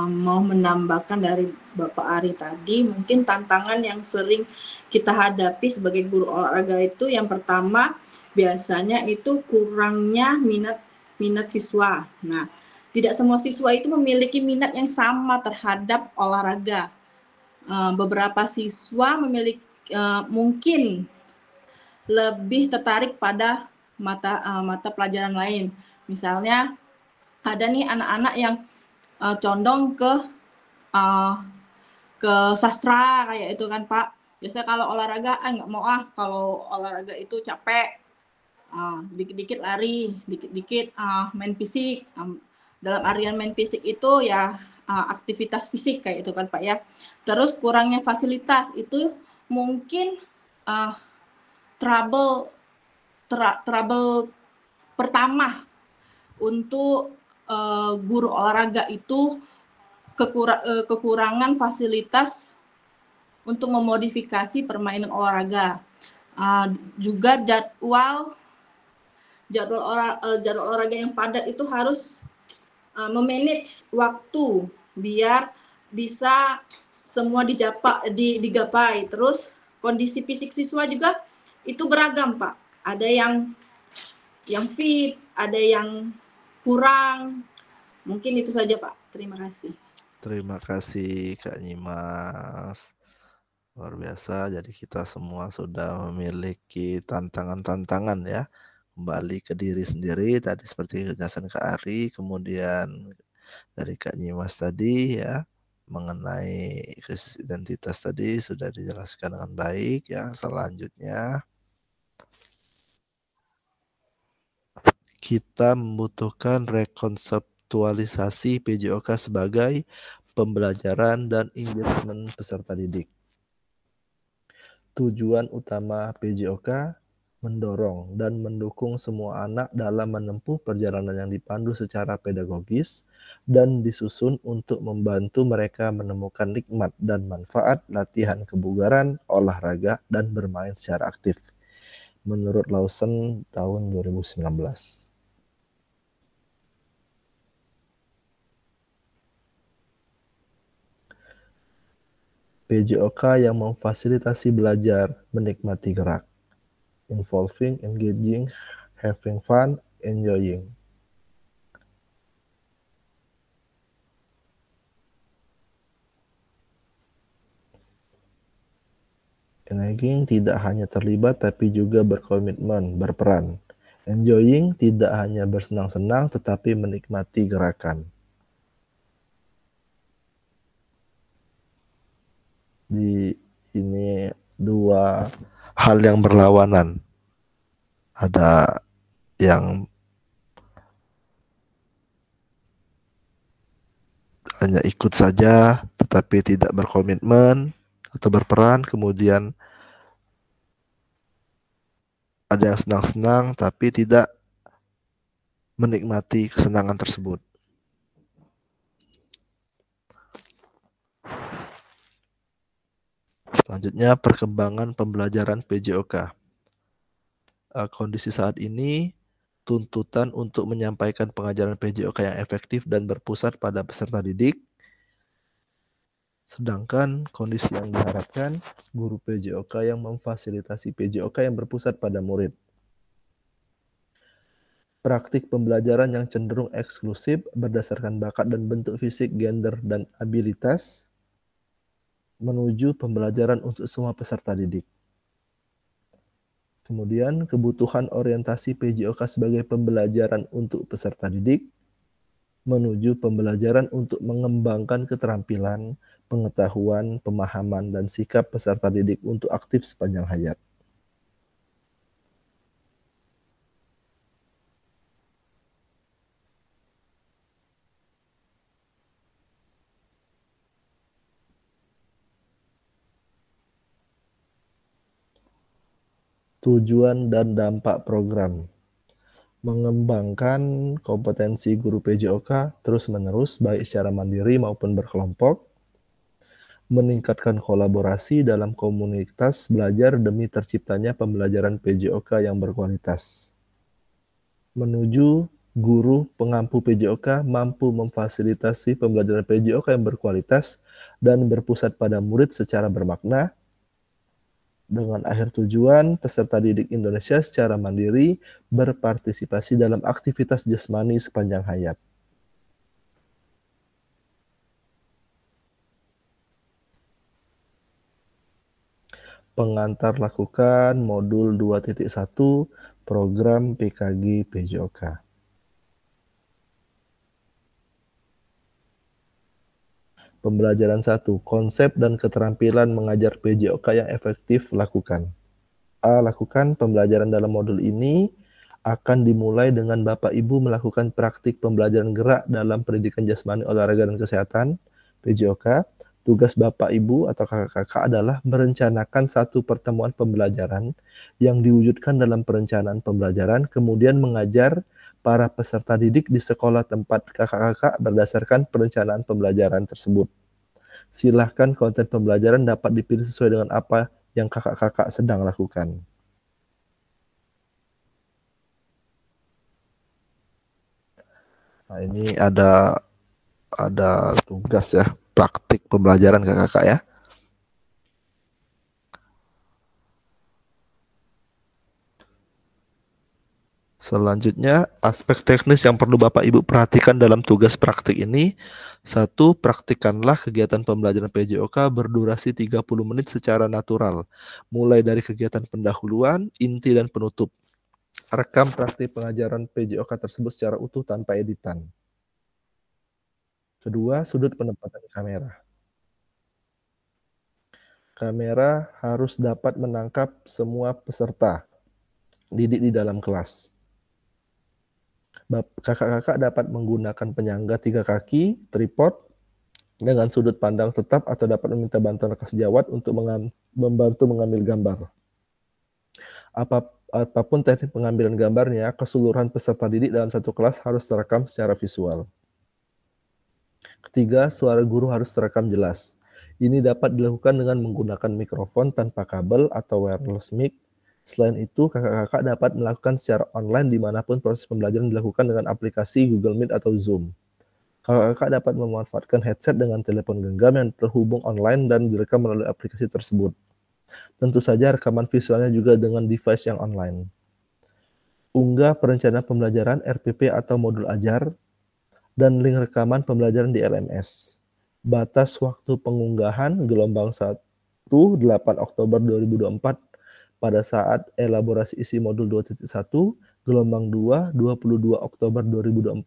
mau menambahkan dari Bapak Ari tadi, mungkin tantangan yang sering kita hadapi sebagai guru olahraga itu yang pertama biasanya itu kurangnya minat siswa. Nah, tidak semua siswa itu memiliki minat yang sama terhadap olahraga. Beberapa siswa memiliki mungkin lebih tertarik pada mata pelajaran lain. Misalnya ada nih anak-anak yang condong ke sastra kayak itu kan Pak. Biasanya kalau olahraga nggak mau kalau olahraga itu capek, dikit-dikit lari, dikit-dikit main fisik. Dalam artian main fisik itu ya aktivitas fisik kayak itu kan Pak ya. Terus kurangnya fasilitas itu mungkin trouble pertama untuk guru olahraga itu kekurangan fasilitas untuk memodifikasi permainan olahraga. Juga jadwal olahraga yang padat itu harus memanage waktu biar bisa semua digapai. Terus kondisi fisik siswa juga itu beragam Pak. Ada yang fit, ada yang kurang. Mungkin itu saja Pak. Terima kasih. Terima kasih Kak Nyimas. Luar biasa, jadi kita semua sudah memiliki tantangan-tantangan ya. Kembali ke diri sendiri, tadi seperti penjelasan Kak Ari, kemudian dari Kak Nyimas tadi ya, mengenai krisis identitas tadi sudah dijelaskan dengan baik ya. Selanjutnya kita membutuhkan rekonseptualisasi PJOK sebagai pembelajaran dan engagement peserta didik. Tujuan utama PJOK mendorong dan mendukung semua anak dalam menempuh perjalanan yang dipandu secara pedagogis dan disusun untuk membantu mereka menemukan nikmat dan manfaat latihan kebugaran, olahraga, dan bermain secara aktif. Menurut Lawson tahun 2019. PJOK yang memfasilitasi belajar menikmati gerak, involving, engaging, having fun, enjoying. Engaging tidak hanya terlibat tapi juga berkomitmen, berperan. Enjoying tidak hanya bersenang-senang tetapi menikmati gerakan. Ini dua hal yang berlawanan. Ada yang hanya ikut saja tetapi tidak berkomitmen atau berperan, kemudian ada yang senang-senang tapi tidak menikmati kesenangan tersebut. Selanjutnya, perkembangan pembelajaran PJOK. Kondisi saat ini tuntutan untuk menyampaikan pengajaran PJOK yang efektif dan berpusat pada peserta didik. Sedangkan kondisi yang diharapkan, guru PJOK yang memfasilitasi PJOK yang berpusat pada murid. Praktik pembelajaran yang cenderung eksklusif berdasarkan bakat dan bentuk fisik, gender, dan abilitas menuju pembelajaran untuk semua peserta didik. Kemudian, kebutuhan orientasi PJOK sebagai pembelajaran untuk peserta didik menuju pembelajaran untuk mengembangkan keterampilan, pengetahuan, pemahaman, dan sikap peserta didik untuk aktif sepanjang hayat. Tujuan dan dampak program. Mengembangkan kompetensi guru PJOK terus-menerus baik secara mandiri maupun berkelompok. Meningkatkan kolaborasi dalam komunitas belajar demi terciptanya pembelajaran PJOK yang berkualitas. Menuju guru pengampu PJOK mampu memfasilitasi pembelajaran PJOK yang berkualitas dan berpusat pada murid secara bermakna, dengan akhir tujuan peserta didik Indonesia secara mandiri berpartisipasi dalam aktivitas jasmani sepanjang hayat. Pengantar lakukan modul 2.1 program PKG PJOK. Pembelajaran 1. Konsep dan keterampilan mengajar PJOK yang efektif lakukan. A. Lakukan pembelajaran dalam modul ini akan dimulai dengan Bapak Ibu melakukan praktik pembelajaran gerak dalam pendidikan jasmani, olahraga, dan kesehatan PJOK. Tugas Bapak Ibu atau kakak-kakak adalah merencanakan satu pertemuan pembelajaran yang diwujudkan dalam perencanaan pembelajaran, kemudian mengajar para peserta didik di sekolah tempat kakak-kakak berdasarkan perencanaan pembelajaran tersebut. Silahkan konten pembelajaran dapat dipilih sesuai dengan apa yang kakak-kakak sedang lakukan. Nah, ini ada tugas ya, praktik pembelajaran kakak-kakak ya. Selanjutnya, aspek teknis yang perlu Bapak Ibu perhatikan dalam tugas praktik ini. 1. Praktikkanlah kegiatan pembelajaran PJOK berdurasi 30 menit secara natural, mulai dari kegiatan pendahuluan, inti, dan penutup. Rekam praktik pengajaran PJOK tersebut secara utuh tanpa editan. Kedua, sudut penempatan kamera. Kamera harus dapat menangkap semua peserta didik di dalam kelas. Kakak-kakak dapat menggunakan penyangga 3 kaki, tripod, dengan sudut pandang tetap atau dapat meminta bantuan rekan sejawat untuk membantu mengambil gambar. Apapun teknik pengambilan gambarnya, keseluruhan peserta didik dalam satu kelas harus terekam secara visual. Ketiga, suara guru harus terekam jelas. Ini dapat dilakukan dengan menggunakan mikrofon tanpa kabel atau wireless mic. Selain itu, kakak-kakak dapat melakukan secara online dimanapun proses pembelajaran dilakukan dengan aplikasi Google Meet atau Zoom. Kakak-kakak dapat memanfaatkan headset dengan telepon genggam yang terhubung online dan direkam melalui aplikasi tersebut. Tentu saja rekaman visualnya juga dengan device yang online. Unggah perencanaan pembelajaran RPP atau modul ajar dan link rekaman pembelajaran di LMS. Batas waktu pengunggahan gelombang 1 8 Oktober 2024 pada saat elaborasi isi modul 2.1, gelombang 2 22 Oktober 2024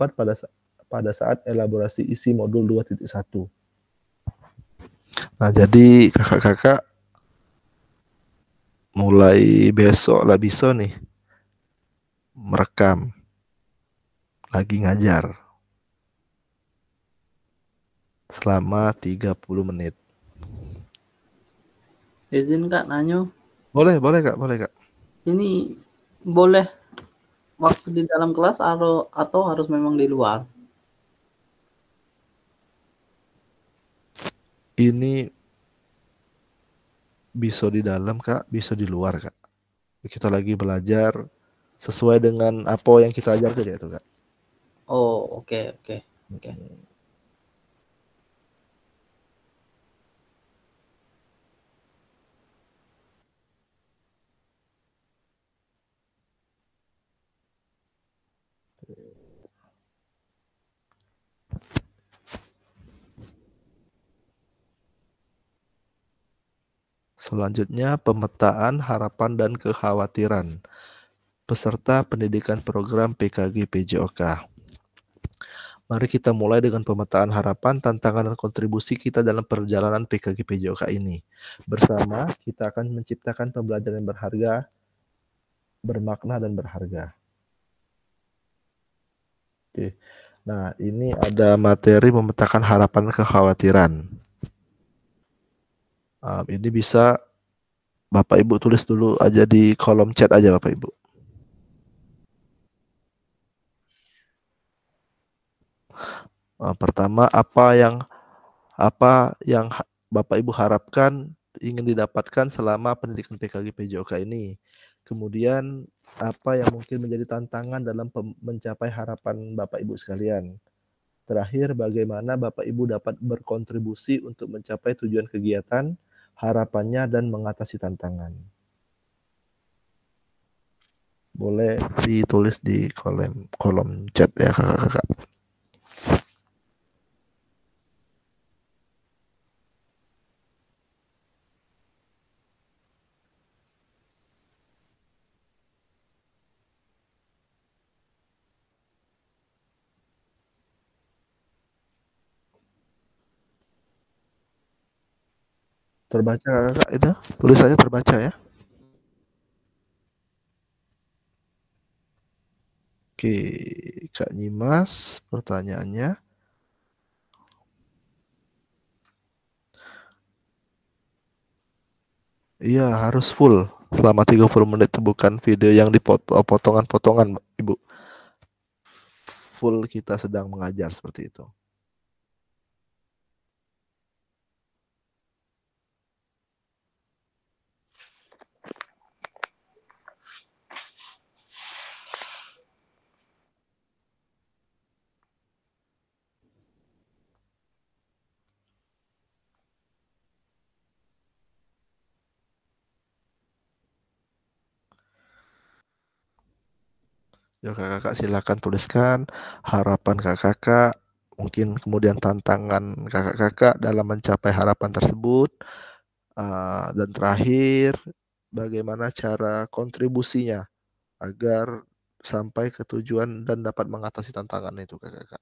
pada saat elaborasi isi modul 2.1. Nah, jadi kakak-kakak mulai besok lah bisa nih merekam lagi ngajar selama 30 menit. Izin Kak nanya. Boleh Kak, boleh Kak. Ini boleh waktu di dalam kelas atau harus memang di luar? Ini bisa di dalam Kak, bisa di luar Kak. Kita lagi belajar sesuai dengan apa yang kita ajarkan ya itu Kak. Oh, oke, oke. Oke. Selanjutnya, pemetaan harapan dan kekhawatiran peserta pendidikan program PKG PJOK. Mari kita mulai dengan pemetaan harapan, tantangan, dan kontribusi kita dalam perjalanan PKG PJOK ini. Bersama, kita akan menciptakan pembelajaran yang berharga, bermakna, dan berharga. Oke. Nah, ini ada materi memetakan harapan kekhawatiran. Ini bisa Bapak Ibu tulis dulu aja di kolom chat aja Bapak Ibu. Pertama, apa yang Bapak Ibu harapkan ingin didapatkan selama pendidikan PKG PJOK ini. Kemudian apa yang mungkin menjadi tantangan dalam mencapai harapan Bapak Ibu sekalian. Terakhir, bagaimana Bapak Ibu dapat berkontribusi untuk mencapai tujuan kegiatan, harapannya, dan mengatasi tantangan. Boleh ditulis di kolom chat ya kakak-kakak. Terbaca kakak itu? Tulisannya terbaca ya? Oke, Kak Nyimas, pertanyaannya. Iya, harus full selama 30 menit, bukan video yang dipotong-potongan, Ibu. Full kita sedang mengajar seperti itu. Ya kakak-kakak silakan tuliskan harapan kakak-kakak, mungkin kemudian tantangan kakak-kakak dalam mencapai harapan tersebut, dan terakhir bagaimana cara kontribusinya agar sampai ke tujuan dan dapat mengatasi tantangan itu kakak-kakak.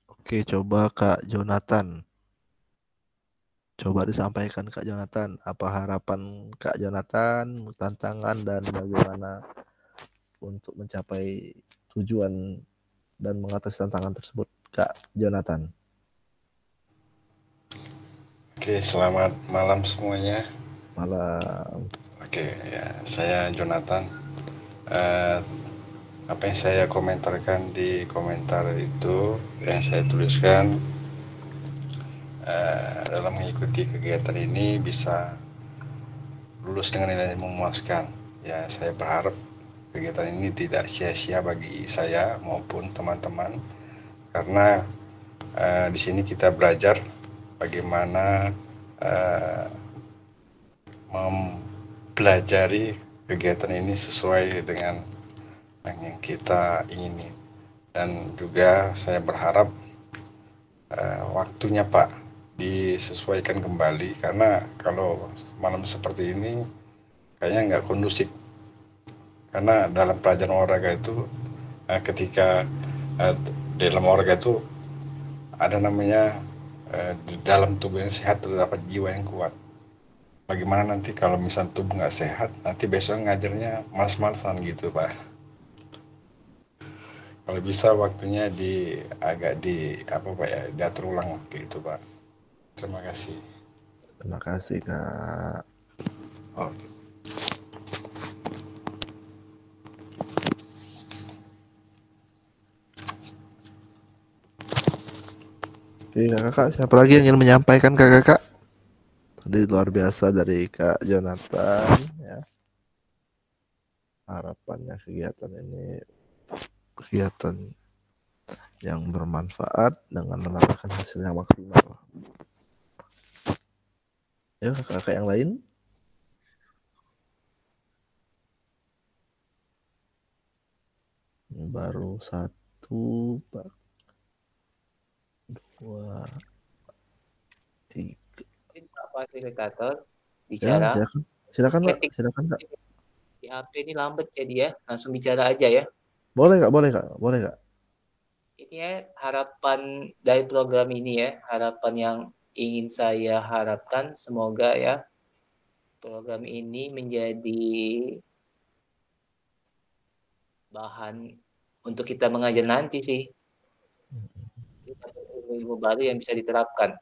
Oke, coba Kak Jonathan. Coba disampaikan Kak Jonathan, apa harapan Kak Jonathan, tantangan dan bagaimana untuk mencapai tujuan dan mengatasi tantangan tersebut, Kak Jonathan. Oke, selamat malam semuanya. Malam. Oke, ya, saya Jonathan. Apa yang saya komentarkan di komentar itu, yang saya tuliskan dalam mengikuti kegiatan ini bisa lulus dengan nilai yang memuaskan. Ya, saya berharap kegiatan ini tidak sia-sia bagi saya maupun teman-teman, karena di sini kita belajar bagaimana mempelajari kegiatan ini sesuai dengan yang kita ingini. Dan juga saya berharap waktunya Pak disesuaikan kembali, karena kalau malam seperti ini kayaknya nggak kondusif, karena dalam pelajaran olahraga itu ketika dalam olahraga itu ada namanya di dalam tubuh yang sehat terdapat jiwa yang kuat. Bagaimana nanti kalau misalnya tubuh nggak sehat, nanti besok ngajarnya malas-malasan gitu Pak. Kalau bisa waktunya agak diatur ulang gitu Pak. Terima kasih. Terima kasih Kak. Oke. Oke Kakak, siapa lagi yang ingin menyampaikan Kakak? Tadi luar biasa dari Kak Jonathan ya. Harapannya kegiatan ini kegiatan yang bermanfaat dengan mendapatkan hasil yang maksimal. Ya kakak yang lain. Ini baru 1, 2, 3. Pak fasilitator bicara. Ya, silakan Pak, silakan Kak. Di HP ini lambat jadi ya, langsung bicara aja ya. Boleh Kak. Ini ya harapan dari program ini ya, harapan yang ingin saya harapkan semoga ya program ini menjadi bahan untuk kita mengajar nanti sih. Kita ilmu baru yang bisa diterapkan.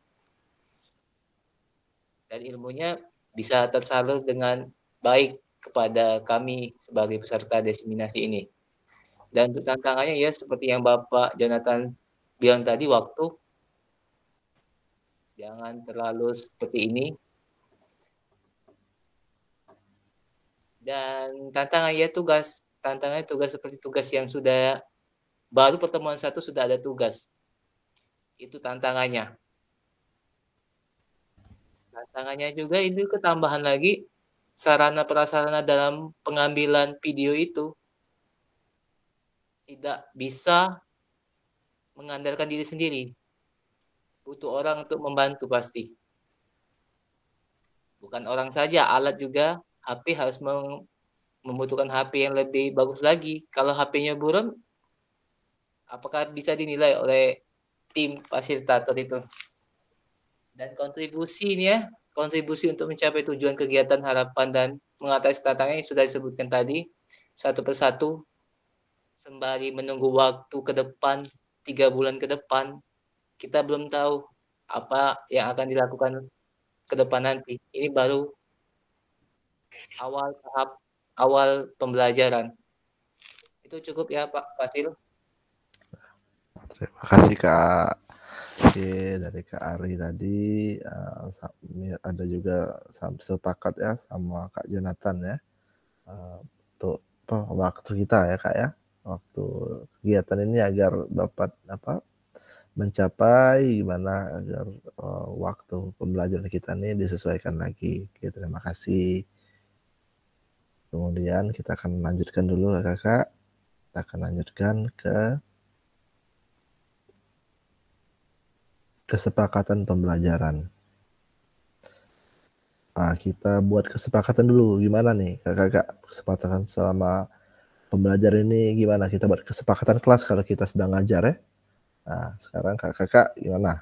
Dan ilmunya bisa tersalur dengan baik kepada kami sebagai peserta diseminasi ini. Dan untuk tantangannya ya seperti yang Bapak Jonathan bilang tadi, waktu jangan terlalu seperti ini. Dan tantangannya tugas seperti tugas yang sudah baru pertemuan 1 sudah ada tugas. Itu tantangannya. Tantangannya juga itu ketambahan lagi sarana prasarana dalam pengambilan video itu tidak bisa mengandalkan diri sendiri. Butuh orang untuk membantu pasti. Bukan orang saja, alat juga, HP harus membutuhkan HP yang lebih bagus lagi. Kalau HP-nya buram, apakah bisa dinilai oleh tim fasilitator itu? Dan kontribusi ini ya, kontribusi untuk mencapai tujuan kegiatan harapan dan mengatasi tantangan yang sudah disebutkan tadi, satu persatu, sembari menunggu waktu ke depan, 3 bulan ke depan, kita belum tahu apa yang akan dilakukan ke depan nanti. Ini baru awal pembelajaran. Itu cukup ya Pak Fasil. Terima kasih Kak. Oke, dari Kak Ari tadi ada juga sepakat ya sama Kak Jonathan ya untuk waktu kita ya Kak ya, waktu kegiatan ini agar dapat mencapai gimana agar waktu pembelajaran kita ini disesuaikan lagi. Oke, terima kasih. Kemudian kita akan lanjutkan dulu Kakak. Kita akan lanjutkan ke kesepakatan pembelajaran. Nah, kita buat kesepakatan dulu gimana nih Kakak, kesepakatan selama pembelajaran ini gimana? Kita buat kesepakatan kelas kalau kita sedang ngajar ya. Nah, sekarang kakak gimana?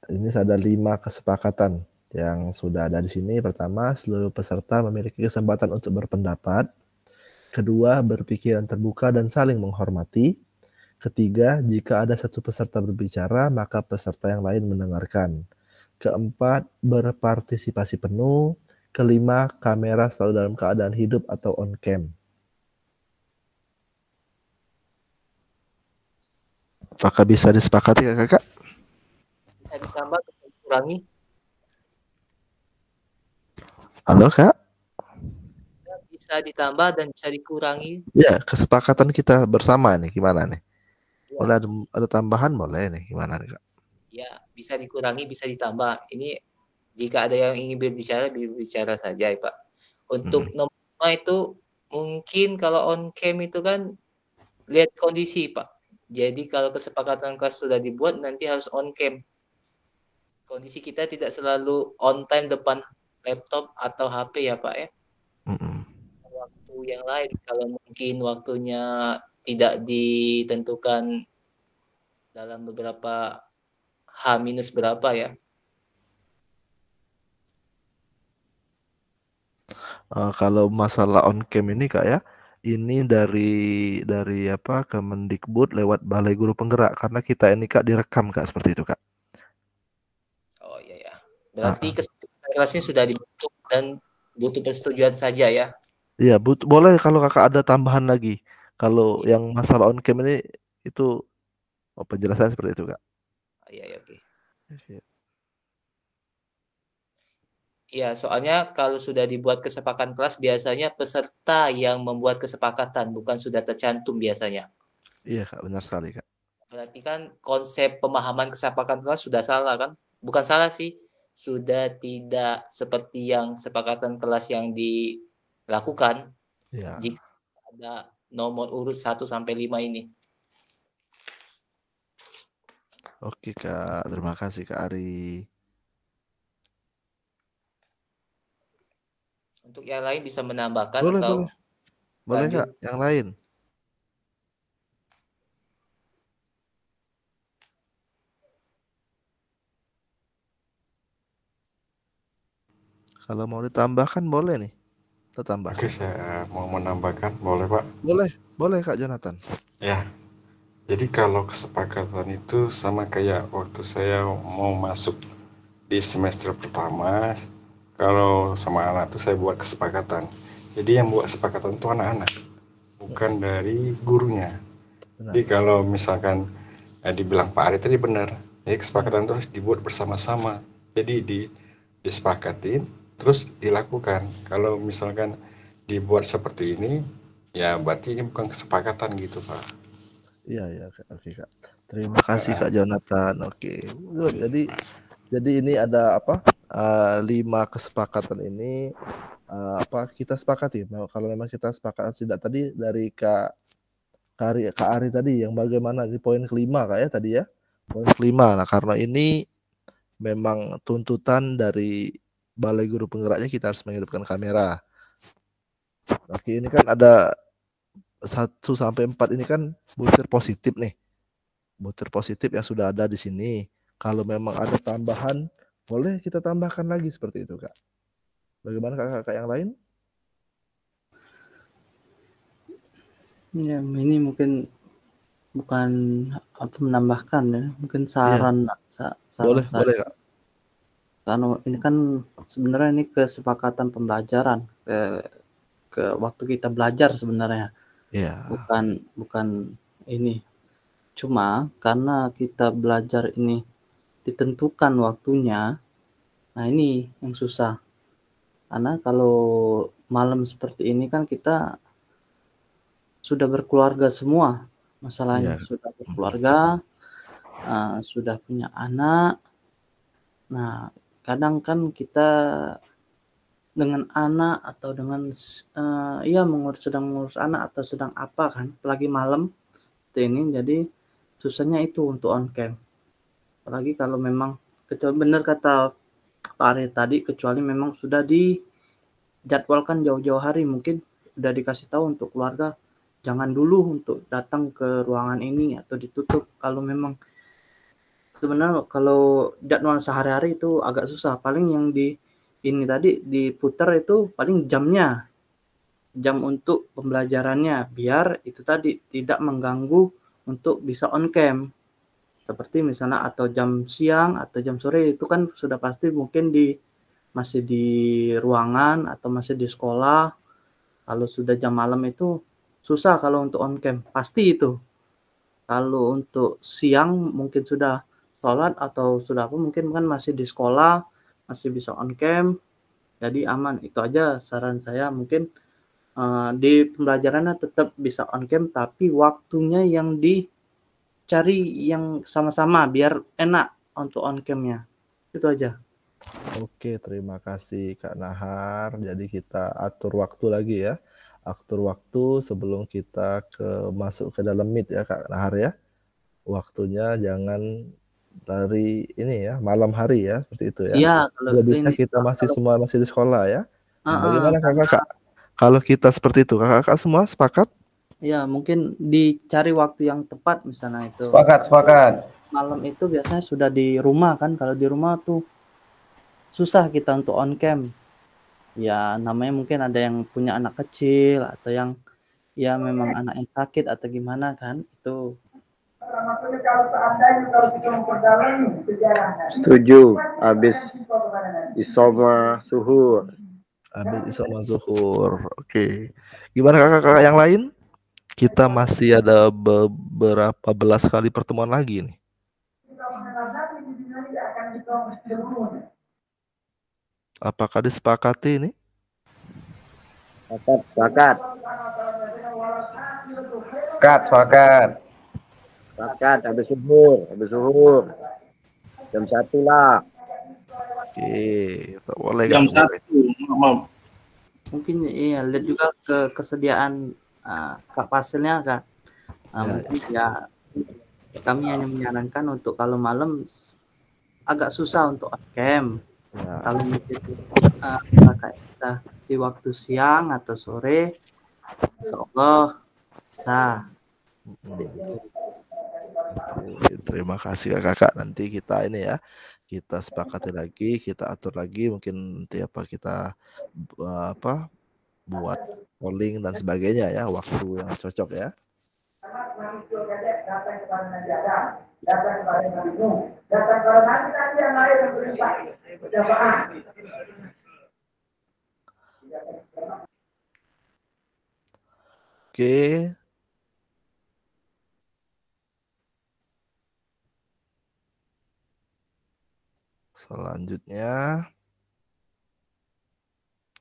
Ini ada 5 kesepakatan yang sudah ada di sini. Pertama, seluruh peserta memiliki kesempatan untuk berpendapat. Kedua, berpikiran terbuka dan saling menghormati. Ketiga, jika ada satu peserta berbicara, maka peserta yang lain mendengarkan. Keempat, berpartisipasi penuh. Kelima, kamera selalu dalam keadaan hidup atau on cam. Apakah bisa disepakati kakak? Bisa ditambah atau dikurangi? Halo kak? Bisa ditambah dan bisa dikurangi. Ya, kesepakatan kita bersama nih, gimana nih? Ya. Boleh ada tambahan boleh nih, gimana nih kak? Ya, bisa dikurangi, bisa ditambah. Ini jika ada yang ingin berbicara saja ya Pak. Untuk nomor 5 itu mungkin kalau on cam itu kan lihat kondisi Pak. Jadi kalau kesepakatan kelas sudah dibuat nanti harus on cam. Kondisi kita tidak selalu on time depan laptop atau HP ya Pak ya. Waktu yang lain kalau mungkin waktunya tidak ditentukan dalam beberapa H- berapa ya. Kalau masalah on cam ini kak ya, ini dari apa Kemendikbud lewat Balai Guru Penggerak, karena kita ini kak direkam kak, seperti itu kak. Oh iya ya. Berarti kesepakatan kelasnya sudah dibentuk dan butuh persetujuan saja ya. Iya, boleh kalau kakak ada tambahan lagi. Kalau yang masalah on cam ini itu penjelasan seperti itu kak. Iya, oke. Oke. Iya, soalnya kalau sudah dibuat kesepakatan kelas biasanya peserta yang membuat kesepakatan, bukan sudah tercantum biasanya. Iya kak, benar sekali kak. Berarti kan konsep pemahaman kesepakatan kelas sudah salah kan? Bukan salah sih, sudah tidak seperti yang kesepakatan kelas yang dilakukan. Iya. Jika ada nomor urut 1 sampai 5 ini. Oke kak, terima kasih kak Ari. Untuk yang lain bisa menambahkan Boleh, atau boleh. Boleh lanjut? kak, yang lain. Kalau mau ditambahkan boleh nih. Tambah. Oke, saya mau menambahkan, boleh Pak? Boleh Kak Jonathan. Ya, jadi kalau kesepakatan itu sama kayak waktu saya mau masuk di semester pertama, kalau sama anak tuh saya buat kesepakatan. Jadi yang buat kesepakatan itu anak-anak, bukan dari gurunya. Jadi kalau misalkan dibilang Pak Ari tadi benar, jadi kesepakatan itu harus dibuat bersama-sama. Jadi disepakatin, terus dilakukan. Kalau misalkan dibuat seperti ini, ya berarti ini bukan kesepakatan gitu Pak. Iya, oke Kak. Terima kasih Kak Jonathan. Oke. Jadi ini ada apa? 5 kesepakatan ini kita sepakati. Kalau memang kita sepakat tidak tadi dari Kak Ari tadi yang bagaimana di poin kelima Kak ya tadi ya. Poin kelima. Nah, karena ini memang tuntutan dari Balai Guru Penggeraknya kita harus menghidupkan kamera. Oke, ini kan ada 1 sampai 4 ini kan butir positif nih. Butir positif yang sudah ada di sini. Kalau memang ada tambahan, boleh kita tambahkan lagi seperti itu, Kak. Bagaimana kakak-kakak yang lain? Ya, ini mungkin bukan apa menambahkan ya, mungkin saran. Boleh, Kak. Karena ini kan sebenarnya ini kesepakatan pembelajaran ke waktu kita belajar sebenarnya. Iya. Bukan ini. Cuma karena kita belajar ini ditentukan waktunya, nah ini yang susah. Karena kalau malam seperti ini kan kita sudah berkeluarga semua, masalahnya sudah berkeluarga, sudah punya anak. Nah, kadang kan kita dengan anak atau dengan sedang mengurus anak atau sedang apa kan, apalagi malam ini, jadi susahnya itu untuk on cam. Apalagi kalau memang kecuali benar kata Pak Ari tadi, kecuali memang sudah dijadwalkan jauh-jauh hari, mungkin sudah dikasih tahu untuk keluarga jangan dulu untuk datang ke ruangan ini atau ditutup. Kalau memang sebenarnya kalau jadwal sehari-hari itu agak susah. Paling yang ini tadi diputar itu paling jamnya, jam untuk pembelajarannya, biar itu tadi tidak mengganggu untuk bisa on cam. Seperti misalnya atau jam siang atau jam sore itu kan sudah pasti mungkin masih di ruangan atau masih di sekolah. Kalau sudah jam malam itu susah kalau untuk on cam, pasti itu. Kalau untuk siang mungkin sudah sholat atau sudah apa, mungkin kan masih di sekolah, masih bisa on cam, jadi aman. Itu aja saran saya, mungkin di pembelajarannya tetap bisa on cam, tapi waktunya yang dicari yang sama-sama biar enak untuk on camnya. Itu aja. Oke, terima kasih Kak Nahar. Jadi kita atur waktu lagi ya. Atur waktu sebelum kita masuk ke dalam Meet ya Kak Nahar ya. Waktunya jangan dari ini ya, malam hari ya, seperti itu ya. Iya, kalau bisa kita semua masih di sekolah ya. Bagaimana Kakak? Kalau kita seperti itu, Kakak semua sepakat? Ya, mungkin dicari waktu yang tepat misalnya itu. Sepakat. Malam itu biasanya sudah di rumah kan. Kalau di rumah tuh susah kita untuk on cam. Ya, namanya mungkin ada yang punya anak kecil atau yang ya memang anak yang sakit atau gimana kan, itu. Setuju. Habis isoma zuhur. Oke. Gimana kakak-kakak yang lain? Kita masih ada beberapa belas kali pertemuan lagi nih. Apakah disepakati ini? Sepakat. Habis zuhur. Jam 1 lah. Oke, boleh jam 1. Mungkin iya, lihat juga kesediaan Kak Fasilnya Kak. Mungkin ya kami hanya menyarankan untuk kalau malam agak susah untuk on cam. Kalau mungkin kita di waktu siang atau sore, insyaallah bisa. Terima kasih kakak. Nanti kita ini ya, kita sepakati lagi, kita atur lagi, mungkin nanti kita buat polling dan sebagainya ya, waktu yang cocok ya. Oke. Selanjutnya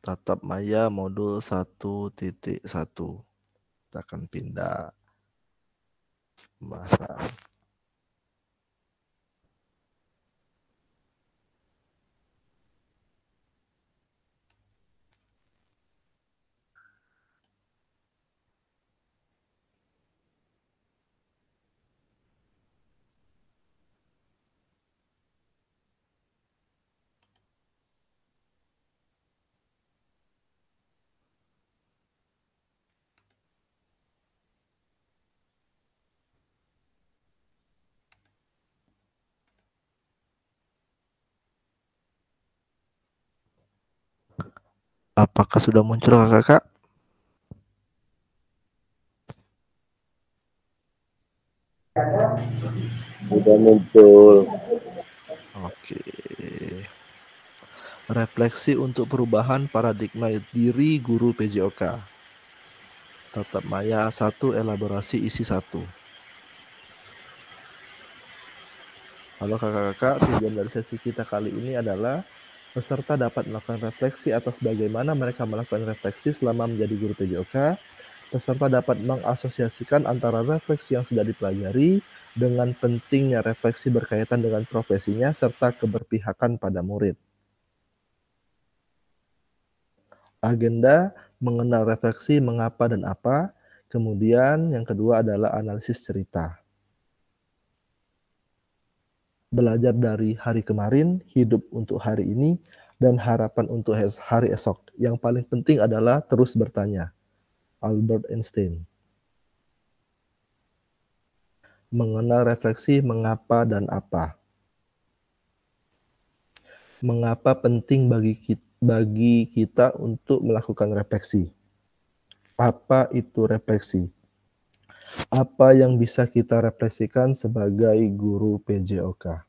tatap maya modul 1.1. Kita akan pindah pembahasan. Apakah sudah muncul kakak? Sudah muncul. Oke. Refleksi untuk perubahan paradigma diri guru PJOK. Tatap maya 1, elaborasi isi 1. Halo kakak-kakak, tujuan dari sesi kita kali ini adalah peserta dapat melakukan refleksi atas bagaimana mereka melakukan refleksi selama menjadi guru PJOK. Peserta dapat mengasosiasikan antara refleksi yang sudah dipelajari dengan pentingnya refleksi berkaitan dengan profesinya serta keberpihakan pada murid. Agenda mengenal refleksi mengapa dan apa. Kemudian yang kedua adalah analisis cerita. Belajar dari hari kemarin, hidup untuk hari ini, dan harapan untuk hari esok. Yang paling penting adalah terus bertanya. Albert Einstein. Mengenal refleksi mengapa dan apa. Mengapa penting bagi kita untuk melakukan refleksi? Apa itu refleksi? Apa yang bisa kita refleksikan sebagai guru PJOK?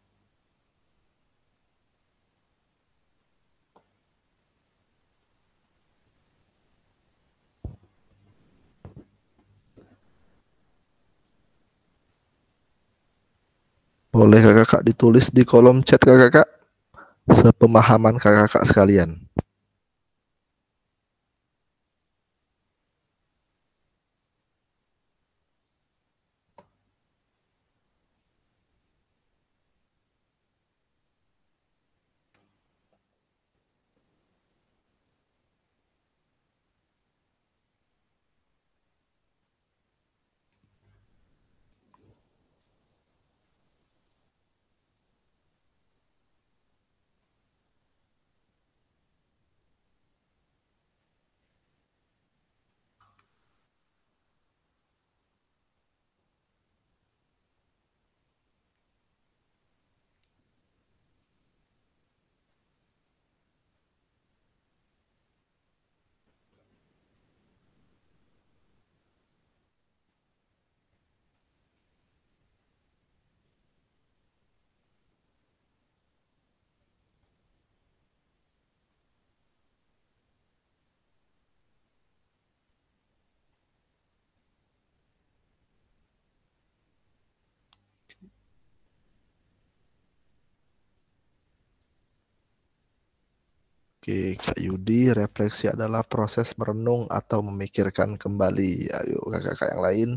Boleh kakak ditulis di kolom chat kakak, sepemahaman kakak sekalian. Oke, Kak Yudi, refleksi adalah proses merenung atau memikirkan kembali. Ayo kakak-kakak yang lain.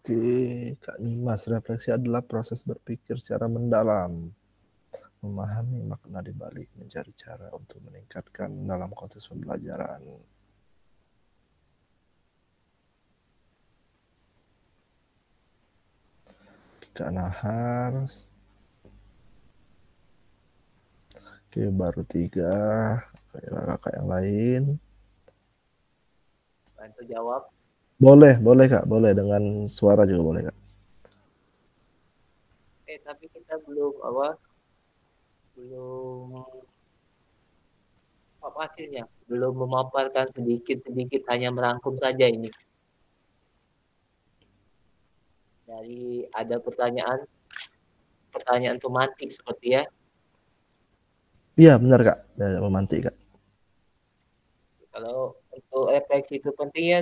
Oke, Kak Nimas, refleksi adalah proses berpikir secara mendalam, memahami makna di balik, mencari cara untuk meningkatkan dalam konteks pembelajaran. Kak Nahar. Oke, baru 3. Kakak yang lain. Bantu jawab. Boleh Kak, boleh dengan suara juga boleh Kak. Tapi kita belum apa hasilnya, belum memaparkan sedikit hanya merangkum saja ini. Dari ada pertanyaan pemantik seperti ya. Iya benar Kak, memantik Kak. Kalau untuk refleksi itu penting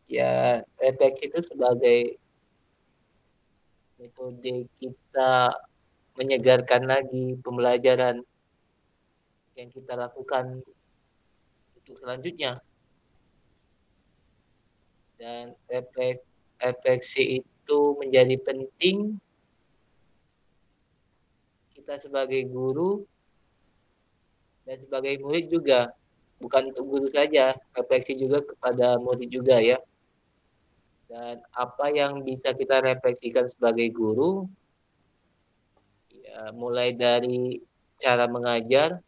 ya refleksi itu sebagai metode kita menyegarkan lagi pembelajaran yang kita lakukan untuk selanjutnya. Dan refleksi itu menjadi penting kita sebagai guru dan sebagai murid juga. Bukan untuk guru saja, refleksi juga kepada murid juga ya. Dan apa yang bisa kita refleksikan sebagai guru, ya, mulai dari cara mengajar,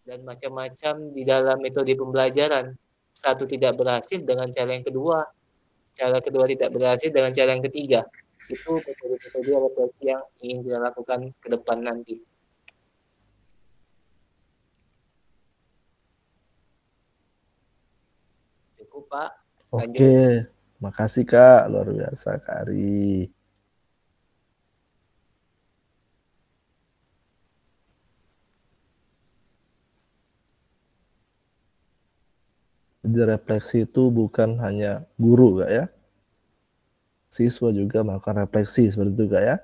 dan macam-macam di dalam metode pembelajaran. Satu tidak berhasil dengan cara yang kedua. Cara kedua tidak berhasil dengan cara yang ketiga. Itu metode-metode refleksi yang ingin kita lakukan ke depan nanti. Pak. Oke, Lanjut. makasih Kak, luar biasa Kak Ari. Jadi refleksi itu bukan hanya guru Kak ya. Siswa juga melakukan refleksi seperti itu Kak ya.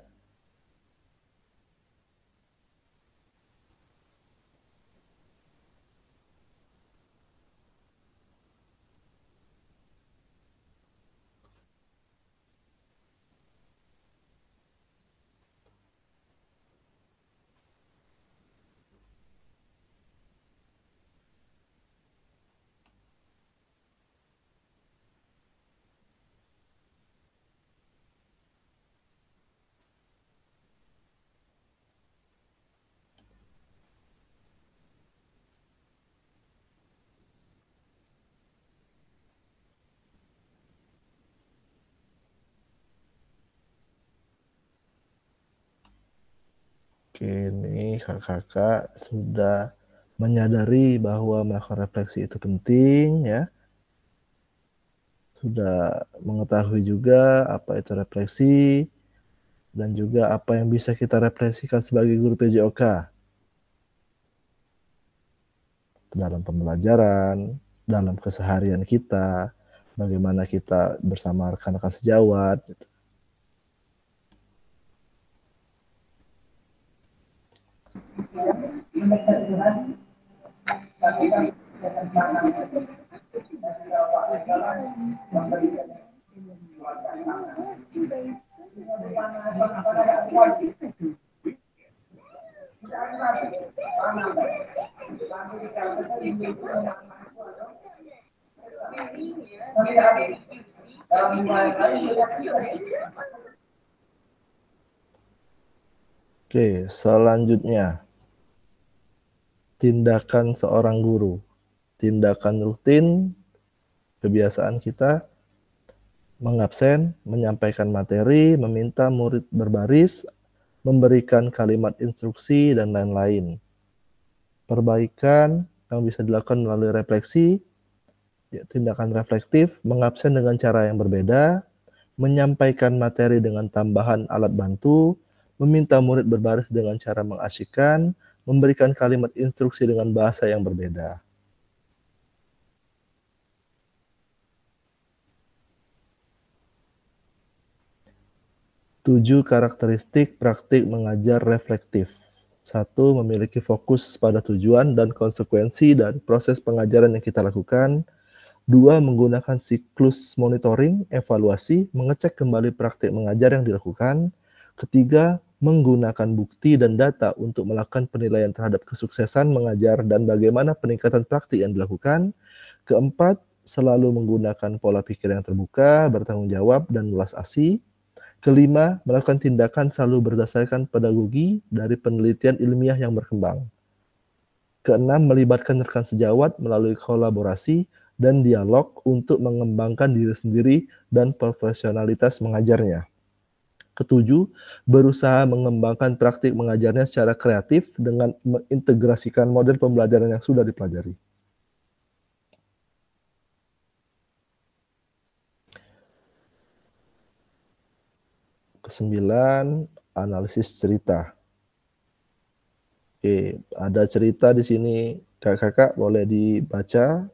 Oke, ini kakak-kakak sudah menyadari bahwa melakukan refleksi itu penting ya. Sudah mengetahui juga apa itu refleksi dan juga apa yang bisa kita refleksikan sebagai guru PJOK dalam pembelajaran, dalam keseharian kita, bagaimana kita bersama rekan-rekan sejawat. Oke, selanjutnya tindakan seorang guru. Tindakan rutin, kebiasaan kita mengabsen, menyampaikan materi, meminta murid berbaris, memberikan kalimat instruksi, dan lain-lain. Perbaikan yang bisa dilakukan melalui refleksi, ya, tindakan reflektif, mengabsen dengan cara yang berbeda, menyampaikan materi dengan tambahan alat bantu, meminta murid berbaris dengan cara mengasyikkan, memberikan kalimat instruksi dengan bahasa yang berbeda. Tujuh karakteristik praktik mengajar reflektif. 1. Memiliki fokus pada tujuan dan konsekuensi dari proses pengajaran yang kita lakukan. 2. Menggunakan siklus monitoring, evaluasi, mengecek kembali praktik mengajar yang dilakukan. Ketiga, menggunakan bukti dan data untuk melakukan penilaian terhadap kesuksesan mengajar dan bagaimana peningkatan praktik yang dilakukan. Keempat, selalu menggunakan pola pikir yang terbuka, bertanggung jawab, dan welas asih. Kelima, melakukan tindakan selalu berdasarkan pedagogi dari penelitian ilmiah yang berkembang. Keenam, melibatkan rekan sejawat melalui kolaborasi dan dialog untuk mengembangkan diri sendiri dan profesionalitas mengajarnya. Ketujuh, berusaha mengembangkan praktik mengajarnya secara kreatif dengan mengintegrasikan model pembelajaran yang sudah dipelajari. Kesembilan, analisis cerita. Oke, ada cerita di sini, kakak-kakak boleh dibaca.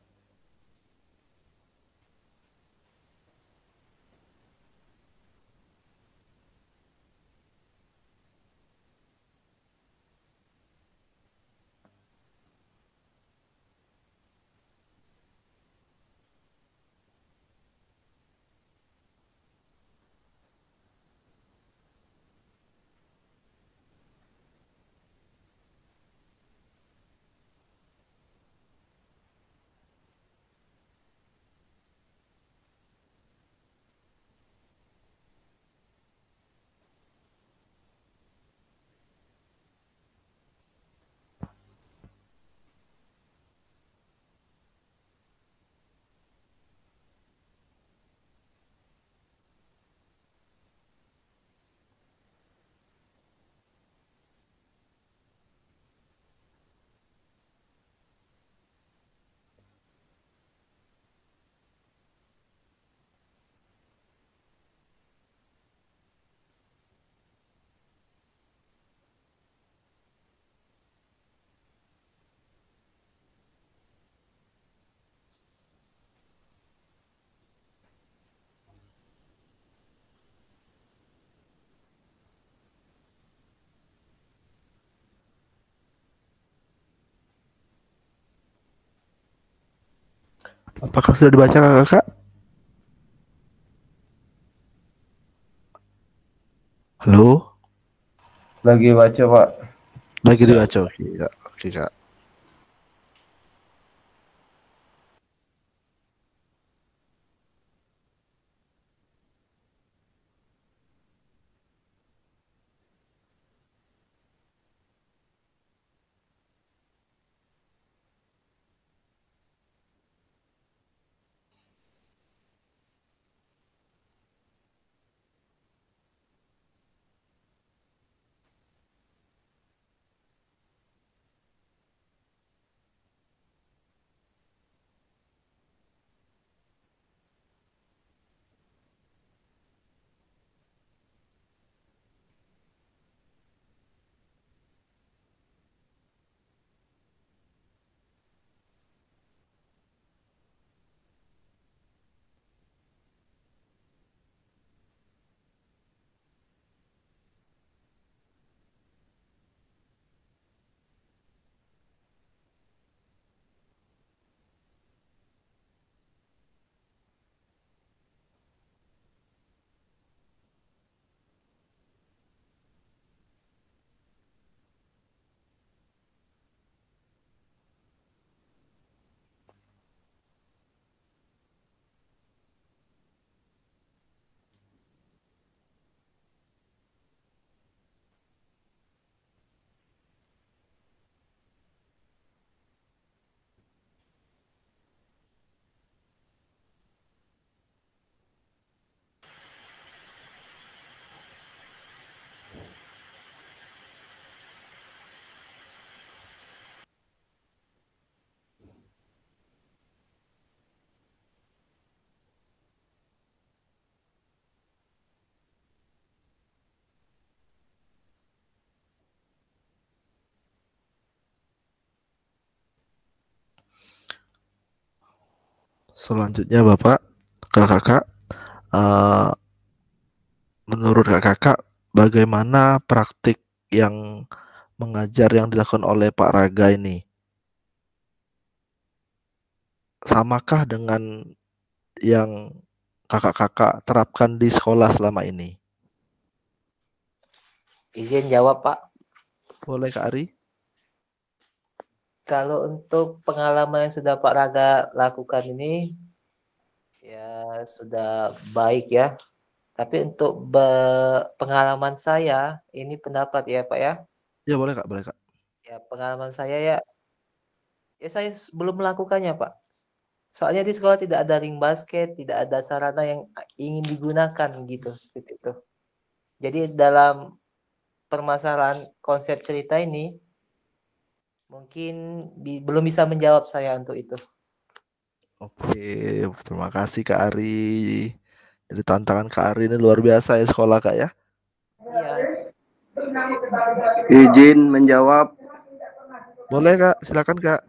Apakah sudah dibaca kakak? Halo? Lagi baca Pak. Lagi Siap. dibaca, oke kak. Oke kak. Selanjutnya Bapak, kakak, menurut kakak bagaimana praktik yang mengajar yang dilakukan oleh Pak Raga ini? Samakah dengan yang kakak-kakak terapkan di sekolah selama ini? Izin jawab Pak. Boleh Kak Ari? Kalau untuk pengalaman yang sudah Pak Raga lakukan ini, ya sudah baik ya. Tapi untuk pengalaman saya, ini pendapat ya Pak ya. Ya boleh Kak, boleh Kak. Ya pengalaman saya ya saya belum melakukannya Pak. Soalnya di sekolah tidak ada ring basket, tidak ada sarana yang ingin digunakan gitu, seperti itu. Jadi dalam permasalahan konsep cerita ini, mungkin belum bisa menjawab saya untuk itu. Oke, terima kasih Kak Ari. Jadi tantangan Kak Ari ini luar biasa ya sekolah Kak ya. Iya. Izin menjawab. Boleh Kak, silakan Kak.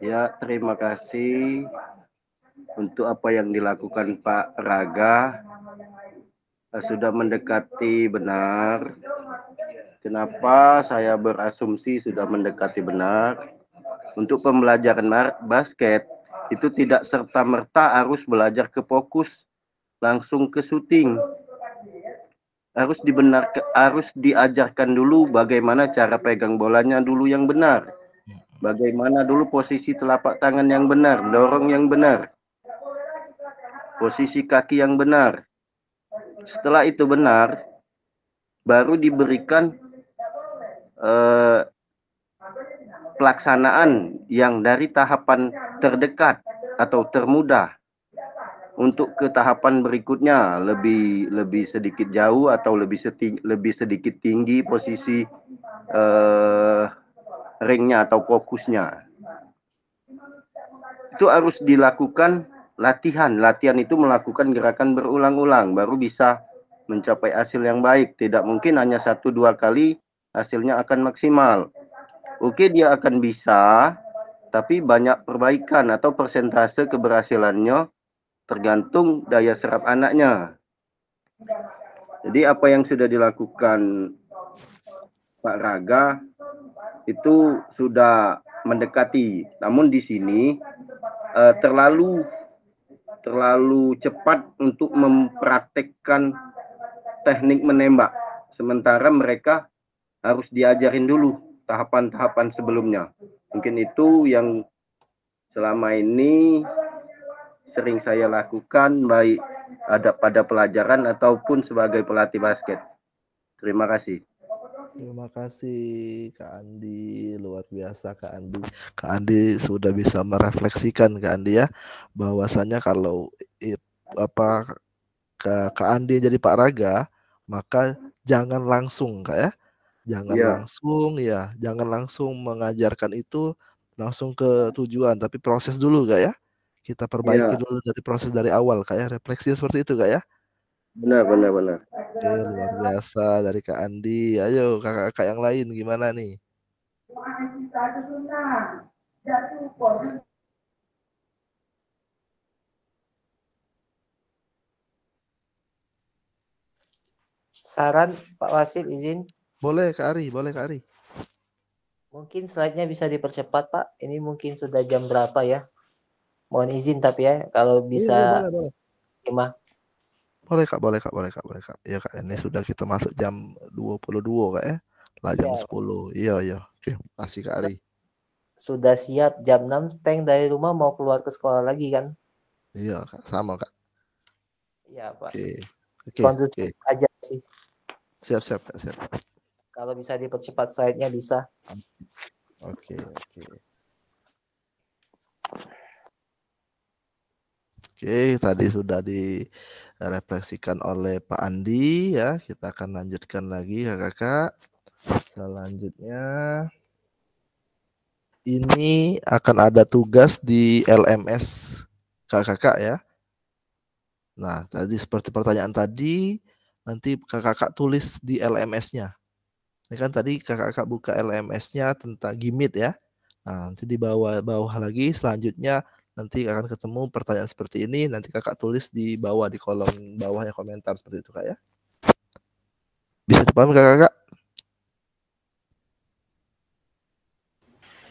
Ya, terima kasih untuk apa yang dilakukan Pak Raga. Sudah mendekati benar. Kenapa saya berasumsi sudah mendekati benar? Untuk pembelajaran basket itu tidak serta-merta harus belajar ke fokus langsung ke syuting. Harus diajarkan dulu bagaimana cara pegang bolanya dulu yang benar. Bagaimana dulu posisi telapak tangan yang benar, dorong yang benar. Posisi kaki yang benar. Setelah itu benar, baru diberikan pelaksanaan yang dari tahapan terdekat atau termudah untuk ke tahapan berikutnya, lebih sedikit jauh atau lebih sedikit tinggi posisi ringnya atau fokusnya. Itu harus dilakukan latihan. Latihan itu melakukan gerakan berulang-ulang baru bisa mencapai hasil yang baik. Tidak mungkin hanya 1-2 kali hasilnya akan maksimal. Oke, dia akan bisa, tapi banyak perbaikan atau persentase keberhasilannya tergantung daya serap anaknya. Jadi apa yang sudah dilakukan Pak Raga itu sudah mendekati. Namun di sini terlalu cepat untuk mempraktekkan teknik menembak, sementara mereka harus diajarin dulu tahapan-tahapan sebelumnya. Mungkin itu yang selama ini sering saya lakukan, baik ada pada pelajaran ataupun sebagai pelatih basket. Terima kasih. Terima kasih Kak Andi, luar biasa Kak Andi. Kak Andi sudah bisa merefleksikan Kak Andi ya, bahwasanya kalau Kak Andi jadi Pak Raga, maka jangan langsung Kak ya. Jangan langsung mengajarkan itu langsung ke tujuan, tapi proses dulu Kak ya. Kita perbaiki dulu dari proses dari awal Kak ya, refleksi seperti itu Kak ya. Benar. Oke, luar biasa dari Kak Andi. Ayo kakak-kakak yang lain gimana nih? Saran Pak Wasil izin. Boleh Kak Ari. Mungkin slide-nya bisa dipercepat Pak. Ini mungkin sudah jam berapa ya? Mohon izin tapi ya kalau bisa. Boleh. Boleh Kak. Iya Kak, ini sudah kita masuk jam 22 Kak ya. Lah jam 10. Iya. Oke, makasih Kak Ari. Sudah siap jam 6 Tank dari rumah mau keluar ke sekolah lagi kan? Iya Kak, sama Kak. Iya Pak. Oke. Aja sih. Siap. Kalau bisa dipercepat slide-nya bisa. Oke. Oke, tadi sudah direfleksikan oleh Pak Andi ya. Kita akan lanjutkan lagi kakak-kakak. Selanjutnya ini akan ada tugas di LMS kakak-kakak ya. Nah, tadi seperti pertanyaan tadi, nanti kakak-kakak tulis di LMS-nya. Ini kan tadi kakak-kakak buka LMS-nya tentang Gimit ya. Nah, nanti di bawah lagi selanjutnya nanti akan ketemu pertanyaan seperti ini, nanti kakak tulis di bawah, di kolom bawah ya, komentar seperti itu kak ya. Bisa dipahami kakak-kakak?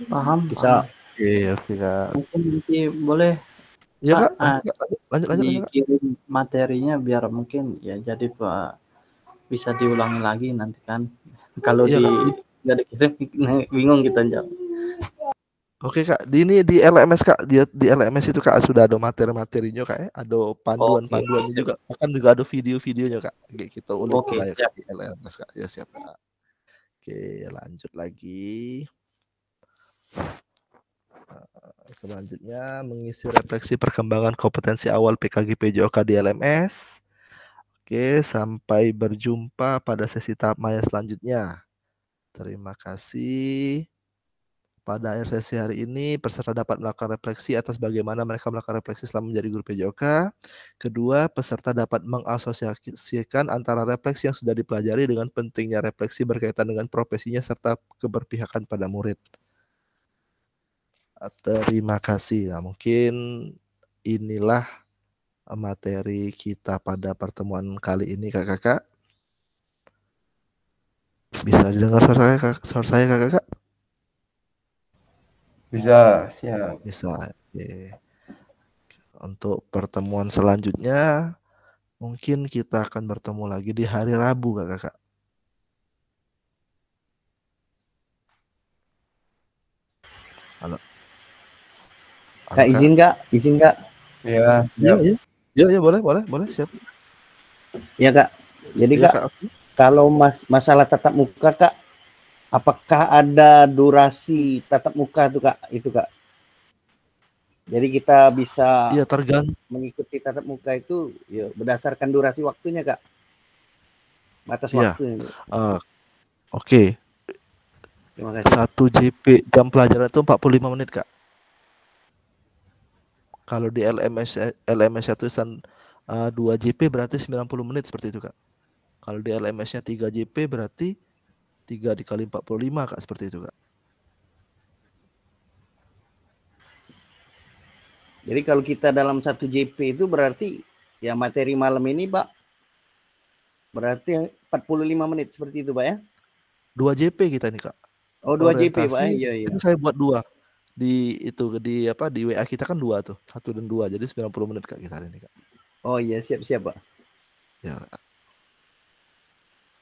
Paham. Bisa. Oke kak. Mungkin nanti boleh. Ya kak, lanjut. Dikirim materinya biar mungkin ya jadi Pak bisa diulangi lagi nanti kan. Kalau nggak dikirim bingung kita jawab. Oke kak, di LMS kak, di LMS itu kak sudah ada materi-materinya kak ya, ada panduan-panduannya juga, bahkan juga ada video-videonya kak. Oke, kita ulik kak di LMS kak, ya siap kak. Oke, lanjut lagi. Selanjutnya mengisi refleksi perkembangan kompetensi awal PKG PJOK di LMS. Oke, sampai berjumpa pada sesi tahap maya selanjutnya. Terima kasih. Pada akhir sesi hari ini, peserta dapat melakukan refleksi atas bagaimana mereka melakukan refleksi selama menjadi guru PJOK. Kedua, peserta dapat mengasosiasikan antara refleksi yang sudah dipelajari dengan pentingnya refleksi berkaitan dengan profesinya serta keberpihakan pada murid. Terima kasih. Nah, mungkin inilah materi kita pada pertemuan kali ini kakak-kakak. Bisa didengar suara saya kakak-kakak? Bisa, siap. Bisa. Oke. Untuk pertemuan selanjutnya mungkin kita akan bertemu lagi di hari Rabu kakak-kakak. Halo. Kak izin kak? Iya, boleh siap. Ya kak. Jadi kak, kalau masalah tatap muka kak, apakah ada durasi tatap muka tuh kak? Itu kak. Jadi kita bisa tergantung mengikuti tatap muka itu ya, berdasarkan durasi waktunya kak. Batas waktunya. Oke. Terima kasih. 1 JP jam pelajaran itu 45 menit kak. Kalau di LMS tulisan 2 JP berarti 90 menit seperti itu kak. Kalau di LMS-nya 3 JP berarti 3 dikali 45 kak, seperti itu kak. Jadi kalau kita dalam 1 JP itu berarti ya materi malam ini Pak berarti 45 menit seperti itu Pak ya? 2 JP kita nih kak. 2 JP Pak. Iya. Ini saya buat 2. di itu di apa di WA kita kan 2 tuh, 1 dan 2. Jadi 90 menit Kak kita hari ini Kak. Oh iya, siap-siap Pak. Ya.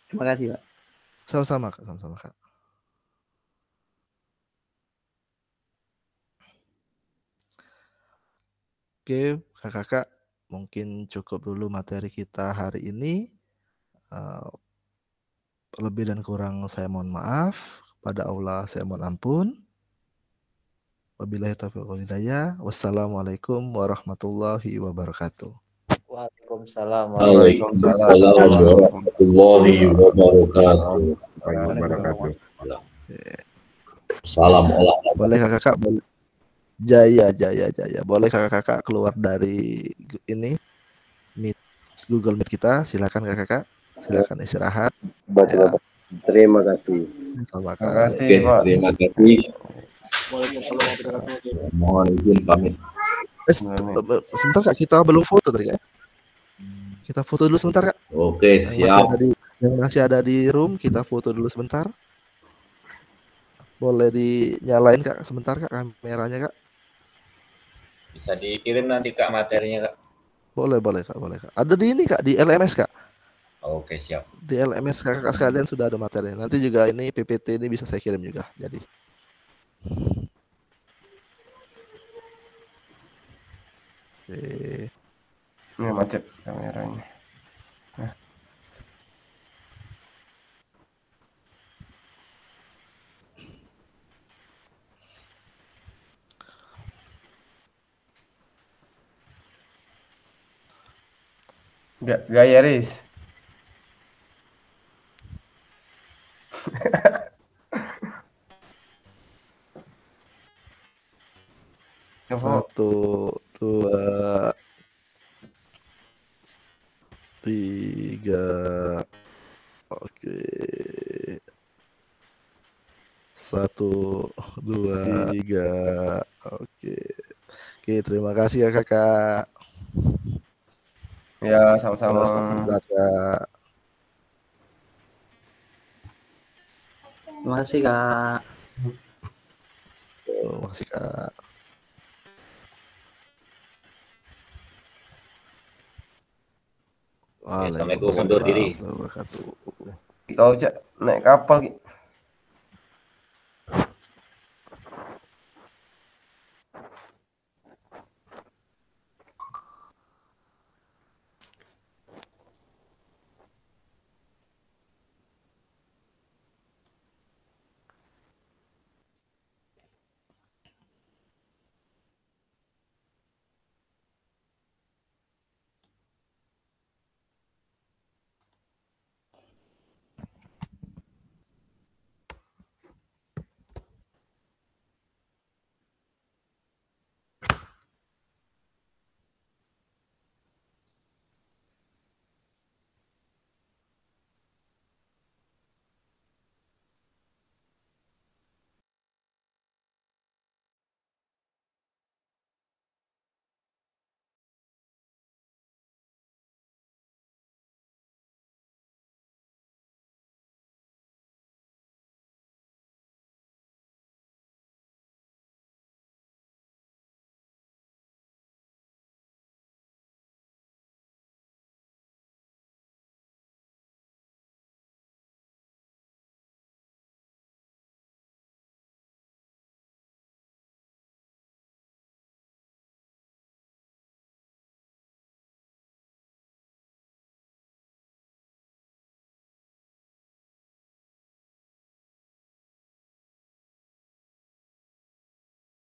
Terima kasih Pak. Sama-sama Kak, sama-sama Kak. Oke, Kakak-kakak, mungkin cukup dulu materi kita hari ini. Lebih dan kurang saya mohon maaf. Kepada Allah saya mohon ampun. Wabillahi taufiq wal hidayah. Wassalamualaikum warahmatullahi wabarakatuh. Waalaikumsalam warahmatullahi wabarakatuh. Salam olahraga. Boleh kakak-kakak Jaya. Boleh kakak-kakak keluar dari ini Google Meet kita. Silakan kakak-kakak. Silakan istirahat. Ya. Terima kasih. Sama Terima Kak. kasih, Oke, Pak. terima kasih. Waalaikumsalam warahmatullahi wabarakatuh. Mohon izin pamit. Sebentar Kak, kita belum foto tadi Kak. Kita foto dulu sebentar Kak. Oke, siap. Yang masih ada di room, kita foto dulu sebentar. Boleh dinyalain Kak sebentar Kak kameranya Kak. Bisa dikirim nanti Kak materinya Kak. Boleh Kak. Ada di ini Kak, di LMS Kak. Oke, siap. Di LMS kakak sekalian sudah ada materinya. Nanti juga ini PPT ini bisa saya kirim juga. Jadi. Oke. Ini macet kameranya. Nah. Gaya Riz. Satu, 2, 3. Oke. 1, 2, 3. Oke. Oke, terima kasih ya kakak. Ya, sama-sama. Kak. Terima kasih Kak. Terima kasih Kak. Assalamualaikum, undur diri. Kau naik kapal.